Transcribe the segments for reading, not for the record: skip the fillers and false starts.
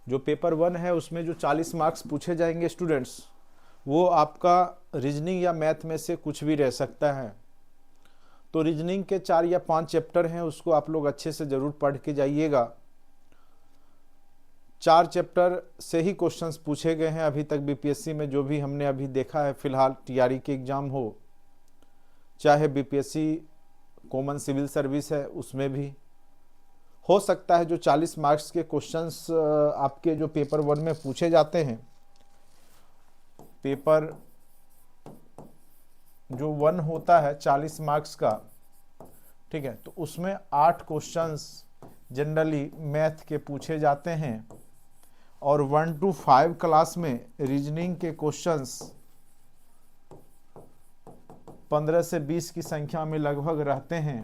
जो पेपर 1 है उसमें जो 40 मार्क्स पूछे जाएंगे स्टूडेंट्स, वो आपका रीजनिंग या मैथ में से कुछ भी रह सकता है। तो रीजनिंग के 4 या 5 चैप्टर हैं, उसको आप लोग अच्छे से ज़रूर पढ़ के जाइएगा। 4 चैप्टर से ही क्वेश्चंस पूछे गए हैं अभी तक बीपीएससी में, जो भी हमने अभी देखा है फिलहाल। टीआरई के एग्ज़ाम हो, चाहे बीपीएससी कॉमन सिविल सर्विस है, उसमें भी हो सकता है जो 40 मार्क्स के क्वेश्चंस आपके जो पेपर 1 में पूछे जाते हैं, पेपर जो 1 होता है 40 मार्क्स का, ठीक है, तो उसमें 8 क्वेश्चंस जनरली मैथ के पूछे जाते हैं और 1 to 5 क्लास में रीजनिंग के क्वेश्चंस 15 से 20 की संख्या में लगभग रहते हैं।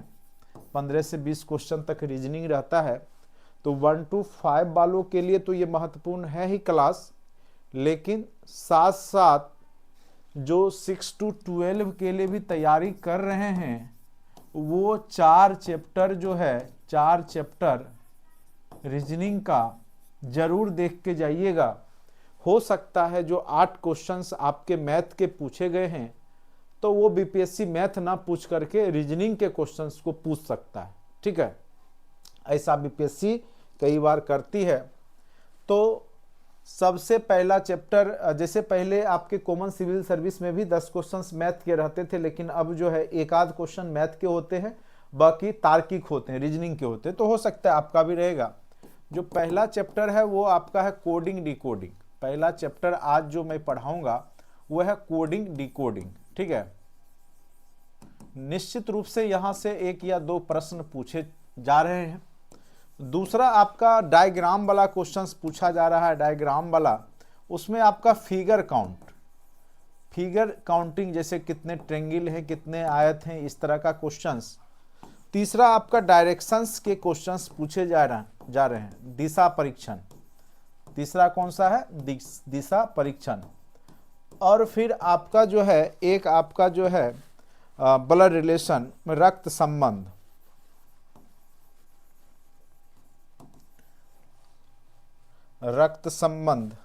15 से 20 क्वेश्चन तक रीजनिंग रहता है। तो 1 to 5 वालों के लिए तो ये महत्वपूर्ण है ही क्लास, लेकिन साथ साथ जो 6 to 12 के लिए भी तैयारी कर रहे हैं, वो 4 चैप्टर जो है, 4 चैप्टर रीजनिंग का जरूर देख के जाइएगा। हो सकता है जो 8 क्वेश्चंस आपके मैथ के पूछे गए हैं, तो वो बीपीएससी मैथ ना पूछ करके रीजनिंग के क्वेश्चंस को पूछ सकता है, ठीक है। ऐसा बीपीएससी कई बार करती है। तो सबसे पहला चैप्टर, जैसे पहले आपके कॉमन सिविल सर्विस में भी 10 क्वेश्चंस मैथ के रहते थे, लेकिन अब जो है एक आध क्वेश्चन मैथ के होते हैं, बाकी तार्किक होते हैं, रीजनिंग के होते हैं। तो हो सकता है आपका भी रहेगा। जो पहला चैप्टर है वो आपका है कोडिंग डिकोडिंग। पहला चैप्टर आज जो मैं पढ़ाऊंगा वो है कोडिंग डिकोडिंग, ठीक है। निश्चित रूप से यहां से 1 या 2 प्रश्न पूछे जा रहे हैं। दूसरा आपका डायग्राम वाला क्वेश्चंस पूछा जा रहा है, डायग्राम वाला, उसमें आपका फिगर काउंट, फिगर काउंटिंग, जैसे कितने ट्रेंगल हैं, कितने आयत हैं, इस तरह का क्वेश्चंस। तीसरा आपका डायरेक्शंस के क्वेश्चंस पूछे जा रहे हैं, दिशा परीक्षण। तीसरा कौन सा है? दिशा परीक्षण। और फिर आपका जो है एक आपका जो है ब्लड रिलेशन, रक्त संबंध, रक्त संबंध।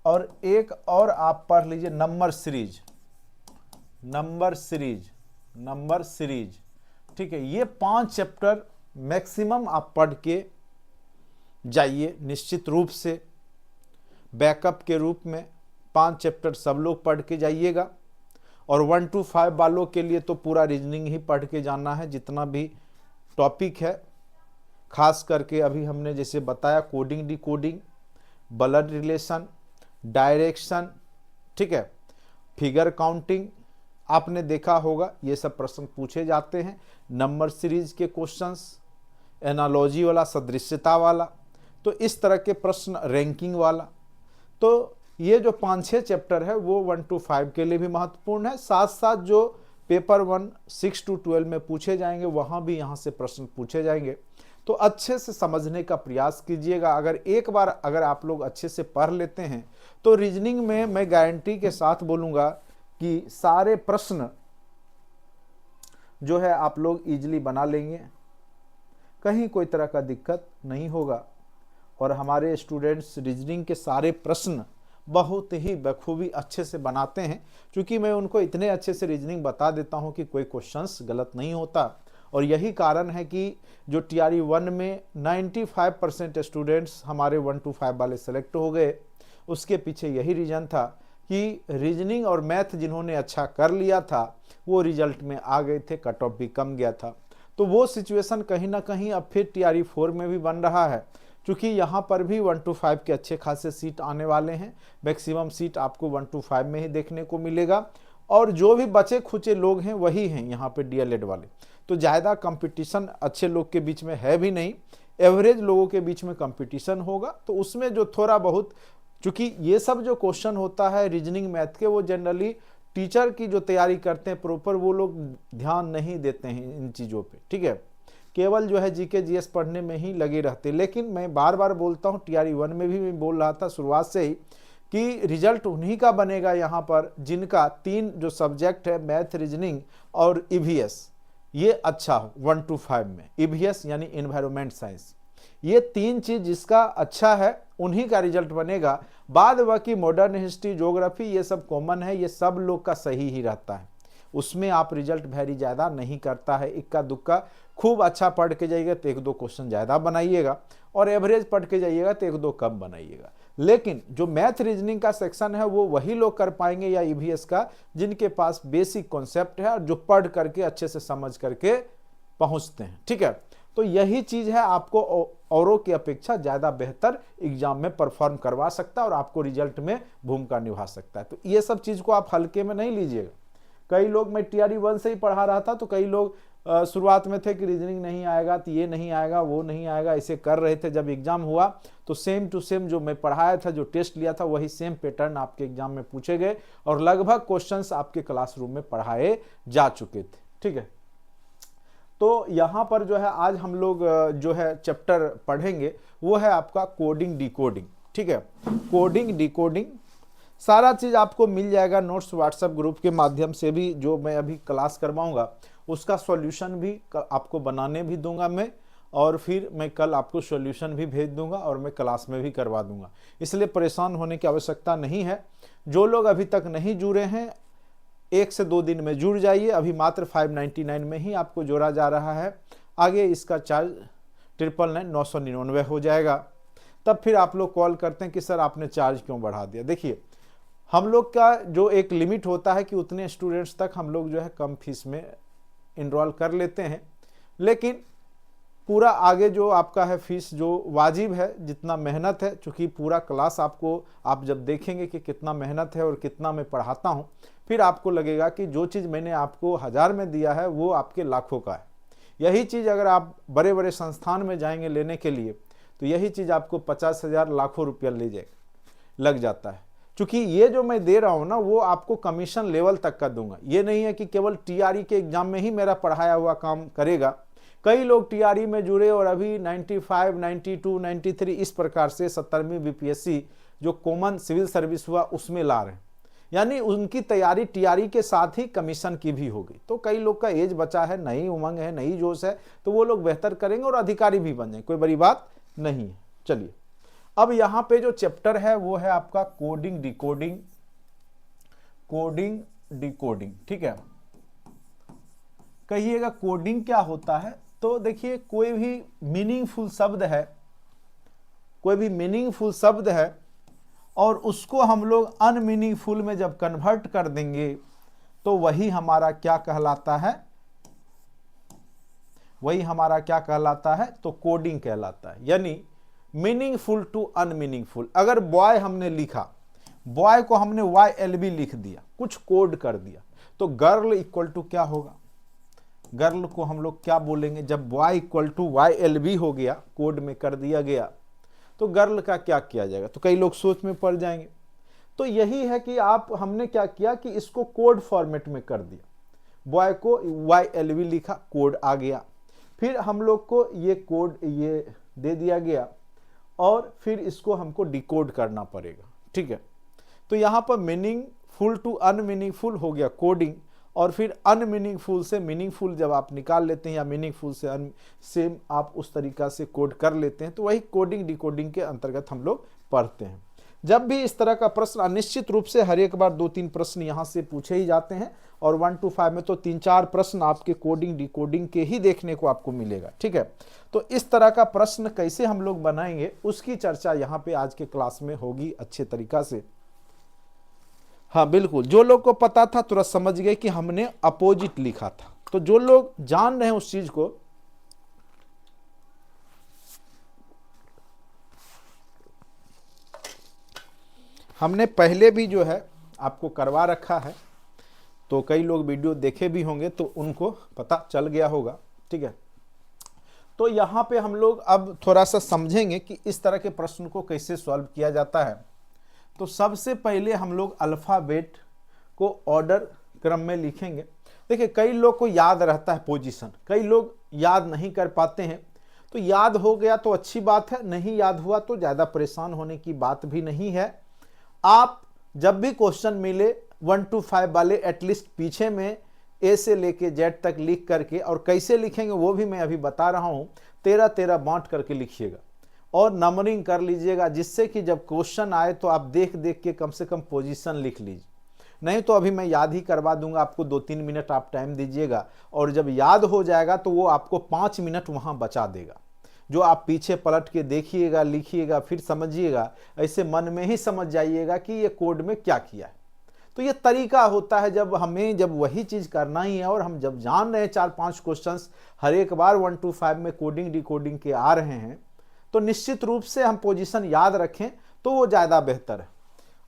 और एक और आप पढ़ लीजिए number series, number series, number series, ठीक है। ये 5 चैप्टर मैक्सिमम आप पढ़ के जाइए निश्चित रूप से, बैकअप के रूप में 5 चैप्टर सब लोग पढ़ के जाइएगा। और 1 to 5 वालों के लिए तो पूरा रीजनिंग ही पढ़ के जाना है, जितना भी टॉपिक है। खास करके अभी हमने जैसे बताया coding decoding, blood relation, direction, ठीक है, फिगर काउंटिंग, आपने देखा होगा ये सब प्रश्न पूछे जाते हैं। नंबर सीरीज के क्वेश्चंस, एनालॉजी वाला, सदृश्यता वाला, तो इस तरह के प्रश्न, रैंकिंग वाला। तो ये जो 5-6 चैप्टर है वो 1 to 5 के लिए भी महत्वपूर्ण है। साथ साथ जो पेपर 1 6 to 12 में पूछे जाएंगे, वहाँ भी यहाँ से प्रश्न पूछे जाएंगे। तो अच्छे से समझने का प्रयास कीजिएगा। अगर एक बार अगर आप लोग अच्छे से पढ़ लेते हैं तो रीजनिंग में मैं गारंटी के साथ बोलूँगा कि सारे प्रश्न जो है आप लोग इजीली बना लेंगे, कहीं कोई तरह का दिक्कत नहीं होगा। और हमारे स्टूडेंट्स रीजनिंग के सारे प्रश्न बहुत ही बखूबी अच्छे से बनाते हैं, क्योंकि मैं उनको इतने अच्छे से रीजनिंग बता देता हूं कि कोई क्वेश्चंस गलत नहीं होता। और यही कारण है कि जो टीआरई 1 में 95% स्टूडेंट्स हमारे 1 to 5 वाले सेलेक्ट हो गए। उसके पीछे यही रीज़न था कि रीजनिंग और मैथ जिन्होंने अच्छा कर लिया था वो रिजल्ट में आ गए थे, कट ऑफ भी कम गया था। तो वो सिचुएशन कहीं ना कहीं अब फिर टीआरई 4 में भी बन रहा है, क्योंकि यहाँ पर भी 1 to 5 के अच्छे खासे सीट आने वाले हैं। मैक्सिमम सीट आपको 1 to 5 में ही देखने को मिलेगा। और जो भी बचे खुचे लोग हैं वही हैं यहाँ पे डीएलएड वाले। तो ज़्यादा कंपटीशन अच्छे लोग के बीच में है भी नहीं, एवरेज लोगों के बीच में कंपटीशन होगा। तो उसमें जो थोड़ा बहुत, चूँकि ये सब जो क्वेश्चन होता है रीजनिंग मैथ के, वो जनरली टीचर की जो तैयारी करते हैं प्रॉपर, वो लोग ध्यान नहीं देते हैं इन चीज़ों पे, ठीक है। केवल जो है जीके जीएस पढ़ने में ही लगे रहते। लेकिन मैं बार बार बोलता हूँ, टीआरई 1 में भी मैं बोल रहा था शुरुआत से ही, कि रिजल्ट उन्हीं का बनेगा यहाँ पर जिनका 3 जो सब्जेक्ट है, मैथ, रीजनिंग और ईवीएस, ये अच्छा हो 1 to 5 में। ईवीएस यानी इन्वायरमेंट साइंस, ये 3 चीज जिसका अच्छा है उन्हीं का रिजल्ट बनेगा। बाद बाकी मॉडर्न हिस्ट्री, ज्योग्राफी ये सब कॉमन है, ये सब लोग का सही ही रहता है, उसमें आप रिजल्ट वेरी ज़्यादा नहीं करता है। इक्का दुक्का खूब अच्छा पढ़ के जाइएगा तो 1-2 क्वेश्चन ज़्यादा बनाइएगा, और एवरेज पढ़ के जाइएगा तो 1-2 कम बनाइएगा। लेकिन जो मैथ रीजनिंग का सेक्शन है वो वही लोग कर पाएंगे, या ईवीएस का, जिनके पास बेसिक कॉन्सेप्ट है और जो पढ़ करके अच्छे से समझ करके पहुंचते हैं। ठीक है, तो यही चीज़ है, आपको औरों की अपेक्षा ज़्यादा बेहतर एग्जाम में परफॉर्म करवा सकता है और आपको रिजल्ट में भूमिका निभा सकता है। तो ये सब चीज़ को आप हल्के में नहीं लीजिएगा। कई लोग, मैं टीआरई 1 से ही पढ़ा रहा था, तो कई लोग शुरुआत में थे कि रीजनिंग नहीं आएगा तो ये नहीं आएगा, वो नहीं आएगा, ऐसे कर रहे थे। जब एग्जाम हुआ तो सेम टू सेम जो मैं पढ़ाया था, जो टेस्ट लिया था, वही सेम पैटर्न आपके एग्जाम में पूछे गए और लगभग क्वेश्चंस आपके क्लासरूम में पढ़ाए जा चुके थे। ठीक है, तो यहाँ पर जो है आज हम लोग जो है चैप्टर पढ़ेंगे वो है आपका कोडिंग डिकोडिंग। ठीक है, कोडिंग डिकोडिंग सारा चीज़ आपको मिल जाएगा नोट्स व्हाट्सएप ग्रुप के माध्यम से भी, जो मैं अभी क्लास करवाऊंगा उसका सॉल्यूशन भी आपको बनाने भी दूंगा मैं, और फिर मैं कल आपको सॉल्यूशन भी भेज दूंगा और मैं क्लास में भी करवा दूंगा। इसलिए परेशान होने की आवश्यकता नहीं है। जो लोग अभी तक नहीं जुड़े हैं 1 से 2 दिन में जुड़ जाइए। अभी मात्र 599 में ही आपको जोड़ा जा रहा है, आगे इसका चार्ज 999 हो जाएगा। तब फिर आप लोग कॉल करते हैं कि सर आपने चार्ज क्यों बढ़ा दिया। देखिए, हम लोग का जो एक लिमिट होता है कि उतने स्टूडेंट्स तक हम लोग जो है कम फीस में इनरोल कर लेते हैं, लेकिन पूरा आगे जो आपका है फीस जो वाजिब है, जितना मेहनत है, चूँकि पूरा क्लास आपको आप जब देखेंगे कि कितना मेहनत है और कितना मैं पढ़ाता हूँ, फिर आपको लगेगा कि जो चीज़ मैंने आपको 1000 में दिया है वो आपके लाखों का है। यही चीज़ अगर आप बड़े बड़े संस्थान में जाएंगे लेने के लिए तो यही चीज़ आपको 50,000 लाखों रुपया लग जाता है। चूँकि ये जो मैं दे रहा हूँ ना वो आपको कमीशन लेवल तक का दूंगा। ये नहीं है कि केवल टीआरई के एग्जाम में ही मेरा पढ़ाया हुआ काम करेगा। कई लोग टीआरई में जुड़े और अभी 95, 92, 93 इस प्रकार से 70वीं बीपीएससी जो कॉमन सिविल सर्विस हुआ उसमें ला रहे हैं, यानी उनकी तैयारी टीआरई के साथ ही कमीशन की भी होगी। तो कई लोग का एज बचा है, नई उमंग है, नई जोश है, तो वो लोग बेहतर करेंगे और अधिकारी भी बन जाएंगे, कोई बड़ी बात नहीं है। चलिए, अब यहाँ पे जो चैप्टर है वो है आपका कोडिंग डिकोडिंग। कोडिंग डिकोडिंग, ठीक है। कहिएगा कोडिंग क्या होता है? तो देखिए, कोई भी मीनिंगफुल शब्द है और उसको हम लोग अनमीनिंगफुल में जब कन्वर्ट कर देंगे तो वही हमारा क्या कहलाता है? तो कोडिंग कहलाता है। यानी मीनिंगफुल टू अनमीनिंगफुल। अगर बॉय हमने लिखा, बॉय को हमने YLB लिख दिया, कुछ कोड कर दिया, तो गर्ल इक्वल टू क्या होगा? गर्ल को हम लोग क्या बोलेंगे? जब बॉय इक्वल टू YLB हो गया, कोड में कर दिया गया, तो गर्ल का क्या किया जाएगा? तो कई लोग सोच में पड़ जाएंगे। तो यही है कि हमने क्या किया कि इसको कोड फॉर्मेट में कर दिया। बॉय को YLB लिखा, कोड आ गया, फिर हम लोग को ये कोड ये दे दिया गया और फिर इसको हमको डिकोड करना पड़ेगा। ठीक है, तो यहाँ पर मीनिंगफुल टू अनमीनिंगफुल हो गया कोडिंग, और फिर अनमीनिंगफुल से मीनिंगफुल जब आप निकाल लेते हैं या मीनिंगफुल से सेम आप उस तरीका से कोड कर लेते हैं, तो वही कोडिंग डिकोडिंग के अंतर्गत हम लोग पढ़ते हैं। जब भी इस तरह का प्रश्न, अनिश्चित रूप से हर एक बार 2-3 प्रश्न यहाँ से पूछे ही जाते हैं, और 1 to 5 में तो 3-4 प्रश्न आपके कोडिंग डिकोडिंग के ही देखने को आपको मिलेगा। ठीक है, तो इस तरह का प्रश्न कैसे हम लोग बनाएंगे उसकी चर्चा यहाँ पे आज के क्लास में होगी अच्छे तरीका से। हाँ बिल्कुल, जो लोग को पता था तुरंत समझ गए कि हमने अपोजिट लिखा था। तो जो लोग जान रहे हैं उस चीज को, हमने पहले भी जो है आपको करवा रखा है, तो कई लोग वीडियो देखे भी होंगे तो उनको पता चल गया होगा। ठीक है, तो यहाँ पे हम लोग अब थोड़ा सा समझेंगे कि इस तरह के प्रश्न को कैसे सॉल्व किया जाता है। तो सबसे पहले हम लोग अल्फ़ाबेट को ऑर्डर क्रम में लिखेंगे। देखिए, कई लोग को याद रहता है पोजीशन, कई लोग याद नहीं कर पाते हैं। तो याद हो गया तो अच्छी बात है, नहीं याद हुआ तो ज़्यादा परेशान होने की बात भी नहीं है। आप जब भी क्वेश्चन मिले 1 to 5 वाले, एटलीस्ट पीछे में ए से लेके जेड तक लिख करके, और कैसे लिखेंगे वो भी मैं अभी बता रहा हूँ, 13-13 बांट करके लिखिएगा और नंबरिंग कर लीजिएगा, जिससे कि जब क्वेश्चन आए तो आप देख देख के कम से कम पोजीशन लिख लीजिए। नहीं तो अभी मैं याद ही करवा दूंगा आपको, 2-3 मिनट आप टाइम दीजिएगा, और जब याद हो जाएगा तो वो आपको 5 मिनट वहाँ बचा देगा, जो आप पीछे पलट के देखिएगा, लिखिएगा, फिर समझिएगा, ऐसे मन में ही समझ जाइएगा कि ये कोड में क्या किया है। तो ये तरीका होता है जब वही चीज़ करना ही है, और हम जब जान रहे हैं 4-5 क्वेश्चंस हर एक बार 1 to 5 में कोडिंग डिकोडिंग के आ रहे हैं, तो निश्चित रूप से हम पोजीशन याद रखें तो वो ज़्यादा बेहतर है।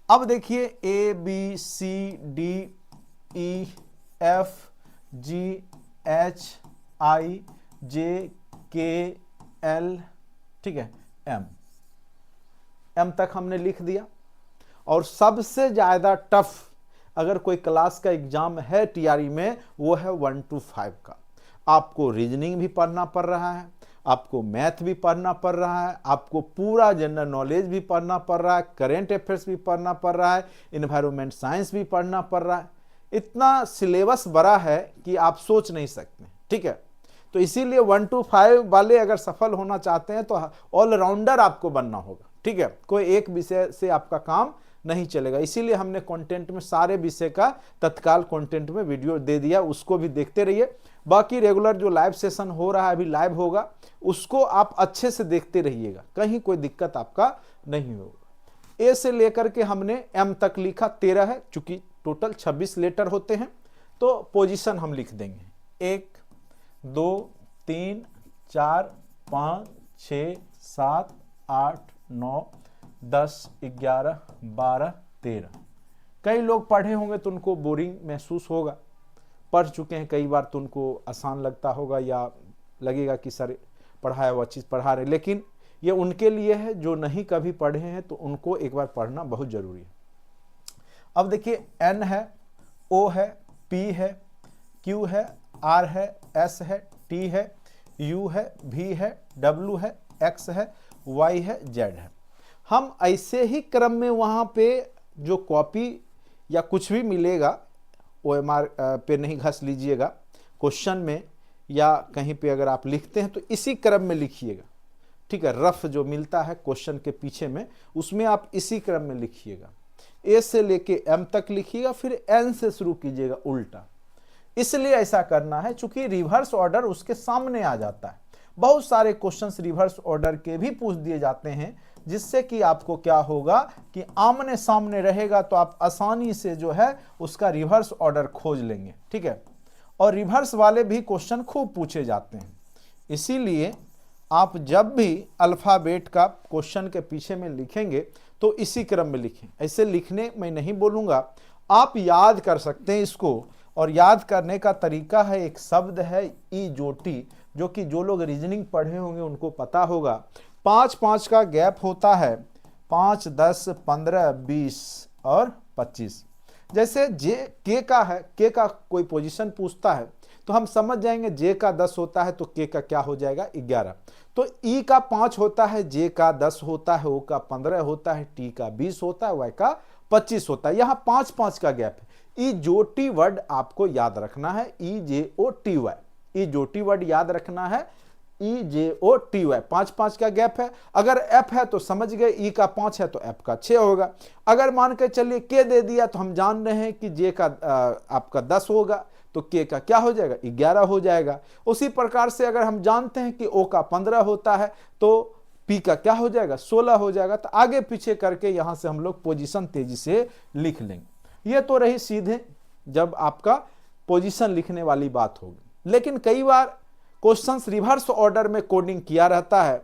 अब देखिए ABCDEFGHIJKL, ठीक है, M तक हमने लिख दिया। और सबसे ज़्यादा टफ अगर कोई क्लास का एग्जाम है टीआरई में, वो है 1 to 5 का। आपको रीजनिंग भी पढ़ना पड़ रहा है, आपको मैथ भी पढ़ना पड़ रहा है, आपको पूरा जनरल नॉलेज भी पढ़ना पड़ रहा है, करेंट अफेयर्स भी पढ़ना पड़ रहा है, इन्वायरमेंट साइंस भी पढ़ना पड़ रहा है। इतना सिलेबस बड़ा है कि आप सोच नहीं सकते, ठीक है। तो इसीलिए 1 to 5 वाले अगर सफल होना चाहते हैं तो ऑलराउंडर आपको बनना होगा, ठीक है। कोई एक विषय से आपका काम नहीं चलेगा। इसीलिए हमने कंटेंट में सारे विषय का तत्काल कंटेंट में वीडियो दे दिया, उसको भी देखते रहिए। बाकी रेगुलर जो लाइव सेशन हो रहा है, अभी लाइव होगा, उसको आप अच्छे से देखते रहिएगा, कहीं कोई दिक्कत आपका नहीं होगा। ए से लेकर के हमने एम तक लिखा, 13 है, चूंकि टोटल 26 लेटर होते हैं, तो पोजीशन हम लिख देंगे 1 2 3 4 5 6 7 8 9 10 11 12 13। कई लोग पढ़े होंगे तो उनको बोरिंग महसूस होगा, पढ़ चुके हैं कई बार तो उनको आसान लगता होगा, या लगेगा कि सर पढ़ाया हुआ चीज़ पढ़ा रहे, लेकिन ये उनके लिए है जो नहीं कभी पढ़े हैं, तो उनको एक बार पढ़ना बहुत ज़रूरी है। अब देखिए एन है, ओ है, पी है, क्यू है, आर है, एस है, टी है, यू है, वी है, डब्ल्यू है, एक्स है, वाई है, जेड है। हम ऐसे ही क्रम में वहाँ पे जो कॉपी या कुछ भी मिलेगा OMR पे नहीं घस लीजिएगा, क्वेश्चन में या कहीं पे अगर आप लिखते हैं तो इसी क्रम में लिखिएगा, ठीक है। रफ जो मिलता है क्वेश्चन के पीछे में, उसमें आप इसी क्रम में लिखिएगा। ए से लेके एम तक लिखिएगा, फिर एन से शुरू कीजिएगा उल्टा। इसलिए ऐसा करना है चूंकि रिवर्स ऑर्डर उसके सामने आ जाता है। बहुत सारे क्वेश्चंस रिवर्स ऑर्डर के भी पूछ दिए जाते हैं, जिससे कि आपको क्या होगा कि आमने सामने रहेगा तो आप आसानी से जो है उसका रिवर्स ऑर्डर खोज लेंगे, ठीक है। और रिवर्स वाले भी क्वेश्चन खूब पूछे जाते हैं। इसीलिए आप जब भी अल्फ़ाबेट का क्वेश्चन के पीछे में लिखेंगे तो इसी क्रम में लिखें। ऐसे लिखने मैं नहीं बोलूँगा, आप याद कर सकते हैं इसको। और याद करने का तरीका है, एक शब्द है ईजोटी, जो कि जो लोग रीजनिंग पढ़े होंगे उनको पता होगा। 5-5 का गैप होता है, 5 10 15 20 और 25। जैसे जे के का है, के का कोई पोजीशन पूछता है तो हम समझ जाएंगे जे का 10 होता है तो के का क्या हो जाएगा 11। तो ई का 5 होता है, जे का 10 होता है, ओ का 15 होता है, टी का 20 होता है, वाई का 25 होता है। यहाँ 5-5 का गैप है। ईजोटी वर्ड आपको याद रखना है, EJOTY, ईजोटी वर्ड याद रखना है, EJOTY। 5-5 का गैप है। अगर एफ है तो समझ गए, ई का 5 है तो एफ का 6 होगा। अगर मान के चलिए के दे दिया तो हम जान रहे हैं कि जे का आपका 10 होगा, तो के का क्या हो जाएगा 11 हो जाएगा। उसी प्रकार से अगर हम जानते हैं कि ओ का 15 होता है तो पी का क्या हो जाएगा 16 हो जाएगा। तो आगे पीछे करके यहां से हम लोग पोजीशन तेजी से लिख लेंगे। ये तो रही सीधे जब आपका पोजीशन लिखने वाली बात होगी। लेकिन कई बार क्वेश्चंस रिवर्स ऑर्डर में कोडिंग किया रहता है,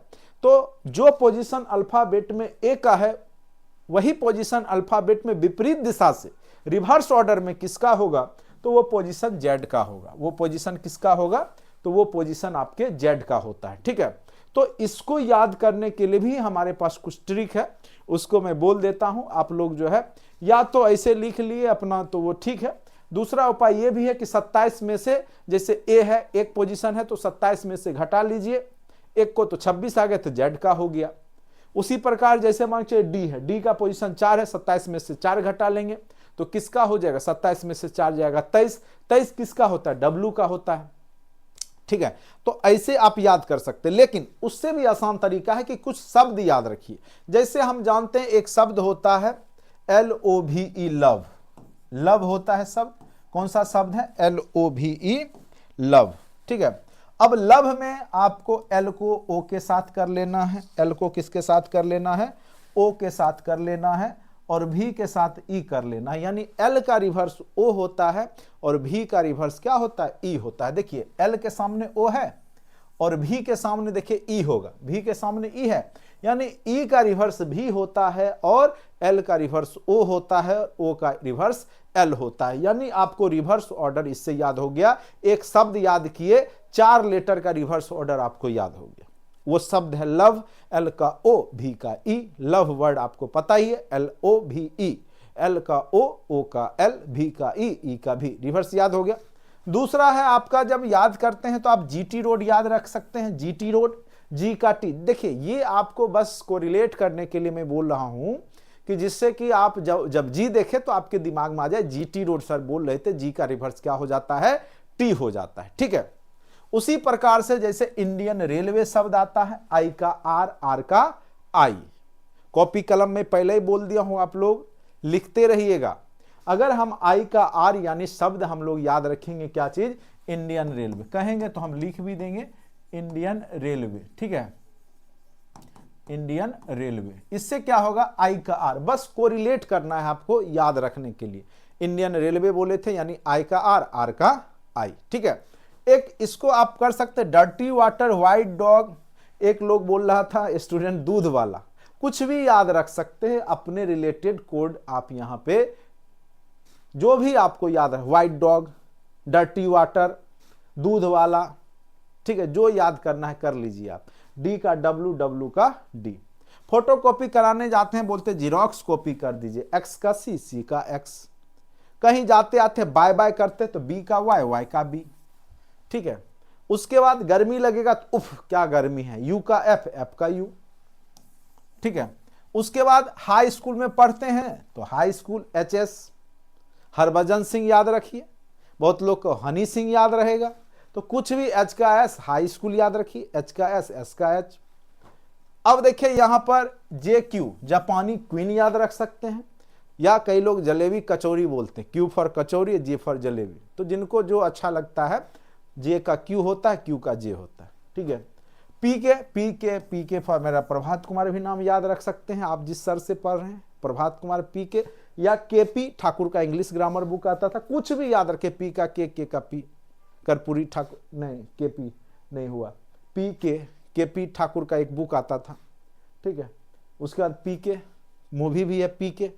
तो जो पोजीशन अल्फाबेट में ए का है वही पोजीशन अल्फाबेट में विपरीत दिशा से रिवर्स ऑर्डर में किसका होगा, तो वो पोजीशन जेड का होगा। वो पोजीशन किसका होगा, तो वो पोजीशन आपके जेड का होता है, ठीक है। तो इसको याद करने के लिए भी हमारे पास कुछ ट्रिक है, उसको मैं बोल देता हूं। आप लोग जो है या तो ऐसे लिख लिए अपना तो वो ठीक है। दूसरा उपाय ये भी है कि 27 में से, जैसे ए है एक पोजीशन है तो 27 में से घटा लीजिए एक को, तो 26 आ गए तो जेड का हो गया। उसी प्रकार जैसे मान लीजिए डी है, डी का पोजीशन 4 है, 27 में से 4 घटा लेंगे तो किसका हो जाएगा, 27 में से 4 जाएगा 23, 23 किसका होता है? W का होता है। ठीक है, तो ऐसे आप याद कर सकते हैं। लेकिन उससे भी आसान तरीका है कि कुछ शब्द याद रखिए। जैसे हम जानते हैं एक शब्द होता है LOVE, लव। लव होता है शब्द, कौन सा शब्द है? LOVE, love. ठीक है, अब लव में आपको L को O के साथ कर लेना है, L को किसके साथ कर लेना है? O के साथ कर लेना है, और V के साथ E कर लेना है। यानी L का रिवर्स O होता है और V का रिवर्स क्या होता है? E होता है। देखिए L के सामने O है और V के सामने देखिए E होगा, V के सामने E है, यानी E का रिवर्स V होता है और L का रिवर्स O होता है, O का रिवर्स L होता है। यानी आपको रिवर्स ऑर्डर इससे याद हो गया। एक शब्द याद किए, 4 लेटर का रिवर्स ऑर्डर आपको याद हो गया। वो शब्द है लव, L का O, V का E। लव वर्ड आपको पता ही है, LOVE, L का O का L, V का E का V, रिवर्स याद हो गया। दूसरा है आपका, जब याद करते हैं तो आप GT रोड याद रख सकते हैं। GT रोड, G का T। देखिए ये आपको बस कोरिलेट करने के लिए मैं बोल रहा हूं कि जिससे कि आप जब G देखें तो आपके दिमाग में आ जाए GT रोड सर बोल रहे थे, G का रिवर्स क्या हो जाता है? T हो जाता है। ठीक है, उसी प्रकार से जैसे इंडियन रेलवे शब्द आता है, I का R, R का I। कॉपी कलम में पहले ही बोल दिया हूं, आप लोग लिखते रहिएगा। अगर हम I का R यानी शब्द हम लोग याद रखेंगे क्या चीज? इंडियन रेलवे कहेंगे तो हम लिख भी देंगे इंडियन रेलवे। ठीक है, इंडियन रेलवे। इससे क्या होगा? I का R, बस कोरिलेट करना है आपको याद रखने के लिए। इंडियन रेलवे बोले थे यानी I का R, R का I। ठीक है, एक इसको आप कर सकते हैं डर्टी वाटर, व्हाइट डॉग। एक लोग बोल रहा था स्टूडेंट दूध वाला, कुछ भी याद रख सकते हैं अपने रिलेटेड कोड आप यहां पे जो भी आपको याद है, व्हाइट डॉग, डर्टी वाटर, दूध वाला। ठीक है, जो याद करना है कर लीजिए आप। D का W, W का D। फोटो कॉपी कराने जाते हैं, बोलते जीरोक्स कॉपी कर दीजिए, X का C, C का X। कहीं जाते आते बाय बाय करते तो B का Y, Y का B। ठीक है, उसके बाद गर्मी लगेगा तो उफ क्या गर्मी है, U का F, F का U। ठीक है, उसके बाद हाई स्कूल में पढ़ते हैं तो high school HS। Harbhajan Singh याद रखिए, बहुत लोग को हनी सिंह याद रहेगा, तो कुछ भी H का S, हाई स्कूल याद रखिए, H का S, S का H। अब देखिए यहां पर JQ, जापानी क्वीन याद रख सकते हैं, या कई लोग जलेबी कचौरी बोलते हैं, Q for kachori, J for jalebi. तो जिनको जो अच्छा लगता है, J का Q होता है, Q का J होता है। ठीक है, PK फॉर मेरा प्रभात कुमार भी नाम याद रख सकते हैं, आप जिस सर से पढ़ रहे हैं प्रभात कुमार PK, या KP ठाकुर का इंग्लिश ग्रामर बुक आता था, कुछ भी याद रखे, P का K का P, कर्पूरी ठाकुर नहीं, KP नहीं हुआ, KP ठाकुर का एक बुक आता था। ठीक है, उसके बाद PK मूवी भी है PK।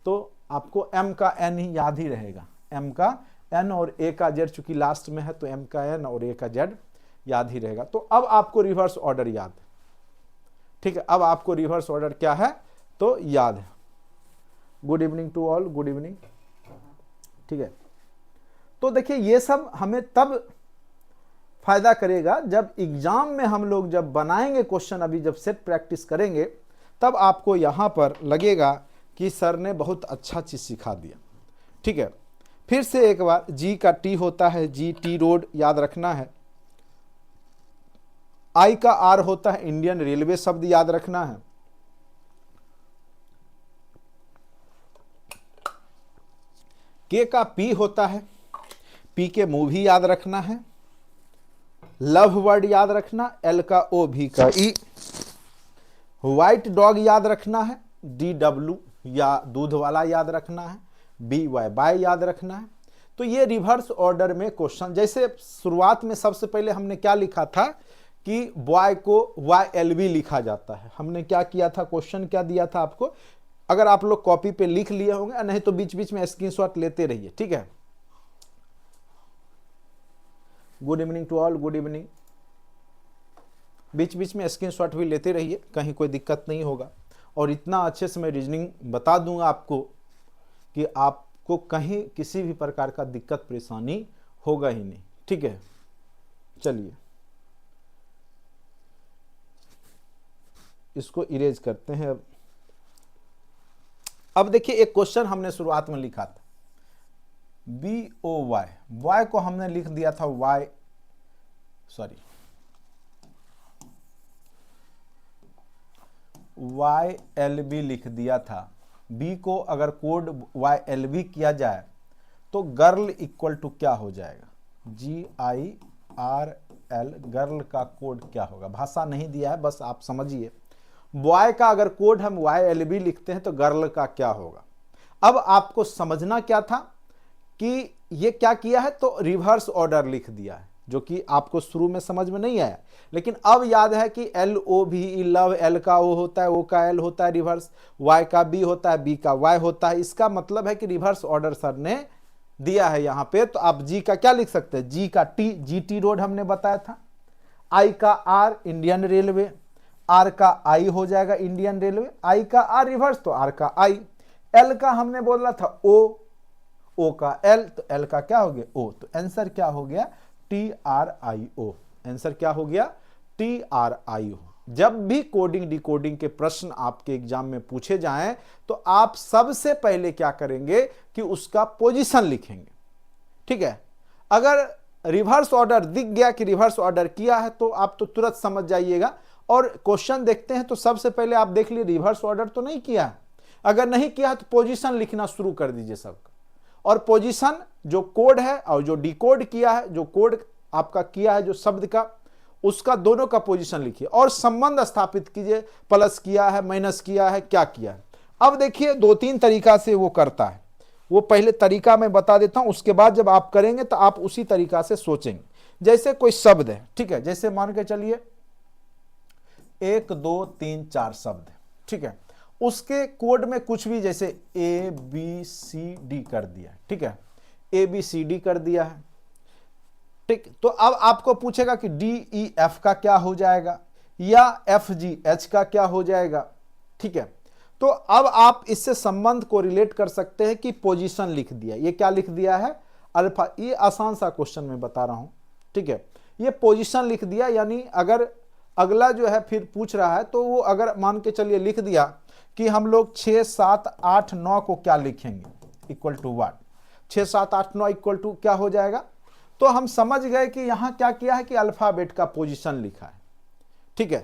तो आपको M का N ही याद ही रहेगा, M का N और A का Z, चूंकि लास्ट में है तो M का N और A का Z याद ही रहेगा। तो अब आपको रिवर्स ऑर्डर याद। ठीक है, अब आपको रिवर्स ऑर्डर क्या है तो याद है। Good evening to all, good evening. ठीक है, तो देखिए ये सब हमें तब फायदा करेगा जब एग्जाम में हम लोग जब बनाएंगे क्वेश्चन, अभी जब सेट प्रैक्टिस करेंगे तब आपको यहां पर लगेगा कि सर ने बहुत अच्छा चीज सिखा दिया। ठीक है, फिर से एक बार, G का T होता है, GT रोड याद रखना है। I का R होता है, इंडियन रेलवे शब्द याद रखना है। K का P होता है, P के मूवी याद रखना है। लव वर्ड याद रखना, L का O, V का E। व्हाइट डॉग याद रखना है, DW या दूध वाला याद रखना है, BY बाय याद रखना है। तो ये रिवर्स ऑर्डर में क्वेश्चन, जैसे शुरुआत में सबसे पहले हमने क्या लिखा था कि बॉय को YLB लिखा जाता है। हमने क्या किया था, क्वेश्चन क्या दिया था आपको, अगर आप लोग कॉपी पे लिख लिए होंगे, नहीं तो बीच बीच में स्क्रीनशॉट लेते रहिए। ठीक है, good evening to all, good evening. बीच बीच में स्क्रीनशॉट भी लेते रहिए, कहीं कोई दिक्कत नहीं होगा। और इतना अच्छे से मैं रीजनिंग बता दूंगा आपको कि आपको कहीं किसी भी प्रकार का दिक्कत परेशानी होगा ही नहीं। ठीक है, चलिए इसको इरेज करते हैं। अब देखिए एक क्वेश्चन हमने शुरुआत में लिखा था, BOY, Y को हमने लिख दिया था YLB लिख दिया था। B को अगर कोड YLB किया जाए तो गर्ल इक्वल टू क्या हो जाएगा, GIRL, गर्ल का कोड क्या होगा। भाषा नहीं दिया है, बस आप समझिए। बॉय का अगर कोड हम YLB लिखते हैं तो गर्ल का क्या होगा। अब आपको समझना क्या था कि ये क्या किया है, तो रिवर्स ऑर्डर लिख दिया है, जो कि आपको शुरू में समझ में नहीं आया, लेकिन अब याद है कि LOVE, लव, L का O होता है, O का L होता है रिवर्स, Y का B होता है, B का Y होता है। इसका मतलब है कि रिवर्स ऑर्डर सर ने दिया है यहाँ पे। तो आप G का क्या लिख सकते हैं, G का T, GT रोड हमने बताया था। I का R, इंडियन रेलवे, R का I हो जाएगा इंडियन रेलवे, I का R रिवर्स तो R का I, L का हमने बोला था O, O का L तो L का क्या हो गया O, तो आंसर क्या हो गया TRIO। आंसर क्या हो गया TRIO। जब भी कोडिंग डिकोडिंग के प्रश्न आपके एग्जाम में पूछे जाएं तो आप सबसे पहले क्या करेंगे कि उसका पोजीशन लिखेंगे, ठीक है। अगर रिवर्स ऑर्डर दिख गया कि रिवर्स ऑर्डर किया है तो आप तो तुरंत समझ जाइएगा। और क्वेश्चन देखते हैं तो सबसे पहले आप देख लीजिए रिवर्स ऑर्डर तो नहीं किया है। अगर नहीं किया है तो पोजीशन लिखना शुरू कर दीजिए सबका, और पोजीशन जो कोड है और जो डिकोड किया है, जो कोड आपका किया है जो शब्द का, उसका दोनों का पोजीशन लिखिए और संबंध स्थापित कीजिए, प्लस किया है, माइनस किया है, क्या किया है। अब देखिए 2-3 तरीका से वो करता है। वो पहले तरीका मैं बता देता हूं, उसके बाद जब आप करेंगे तो आप उसी तरीका से सोचेंगे। जैसे कोई शब्द है, ठीक है, जैसे मान के चलिए 1 2 3 4 शब्द है, ठीक है। उसके कोड में कुछ भी जैसे ABCD कर दिया है, ठीक है, ABCD कर दिया है, ठीक। तो अब आपको पूछेगा कि DEF का क्या हो जाएगा या FGH का क्या हो जाएगा, ठीक है। तो अब आप इससे संबंध को रिलेट कर सकते हैं कि पोजीशन लिख दिया, ये क्या लिख दिया है अल्फा। ये आसान सा क्वेश्चन मैं बता रहा हूं, ठीक है। ये पोजीशन लिख दिया, यानी अगर अगला जो है फिर पूछ रहा है तो वो अगर मान के चलिए लिख दिया कि हम लोग 6 7 8 9 को क्या लिखेंगे, equal to what, 6 7 8 9 equal to क्या हो जाएगा। तो हम समझ गए कि यहां क्या किया है कि अल्फाबेट का पोजीशन लिखा है, ठीक है।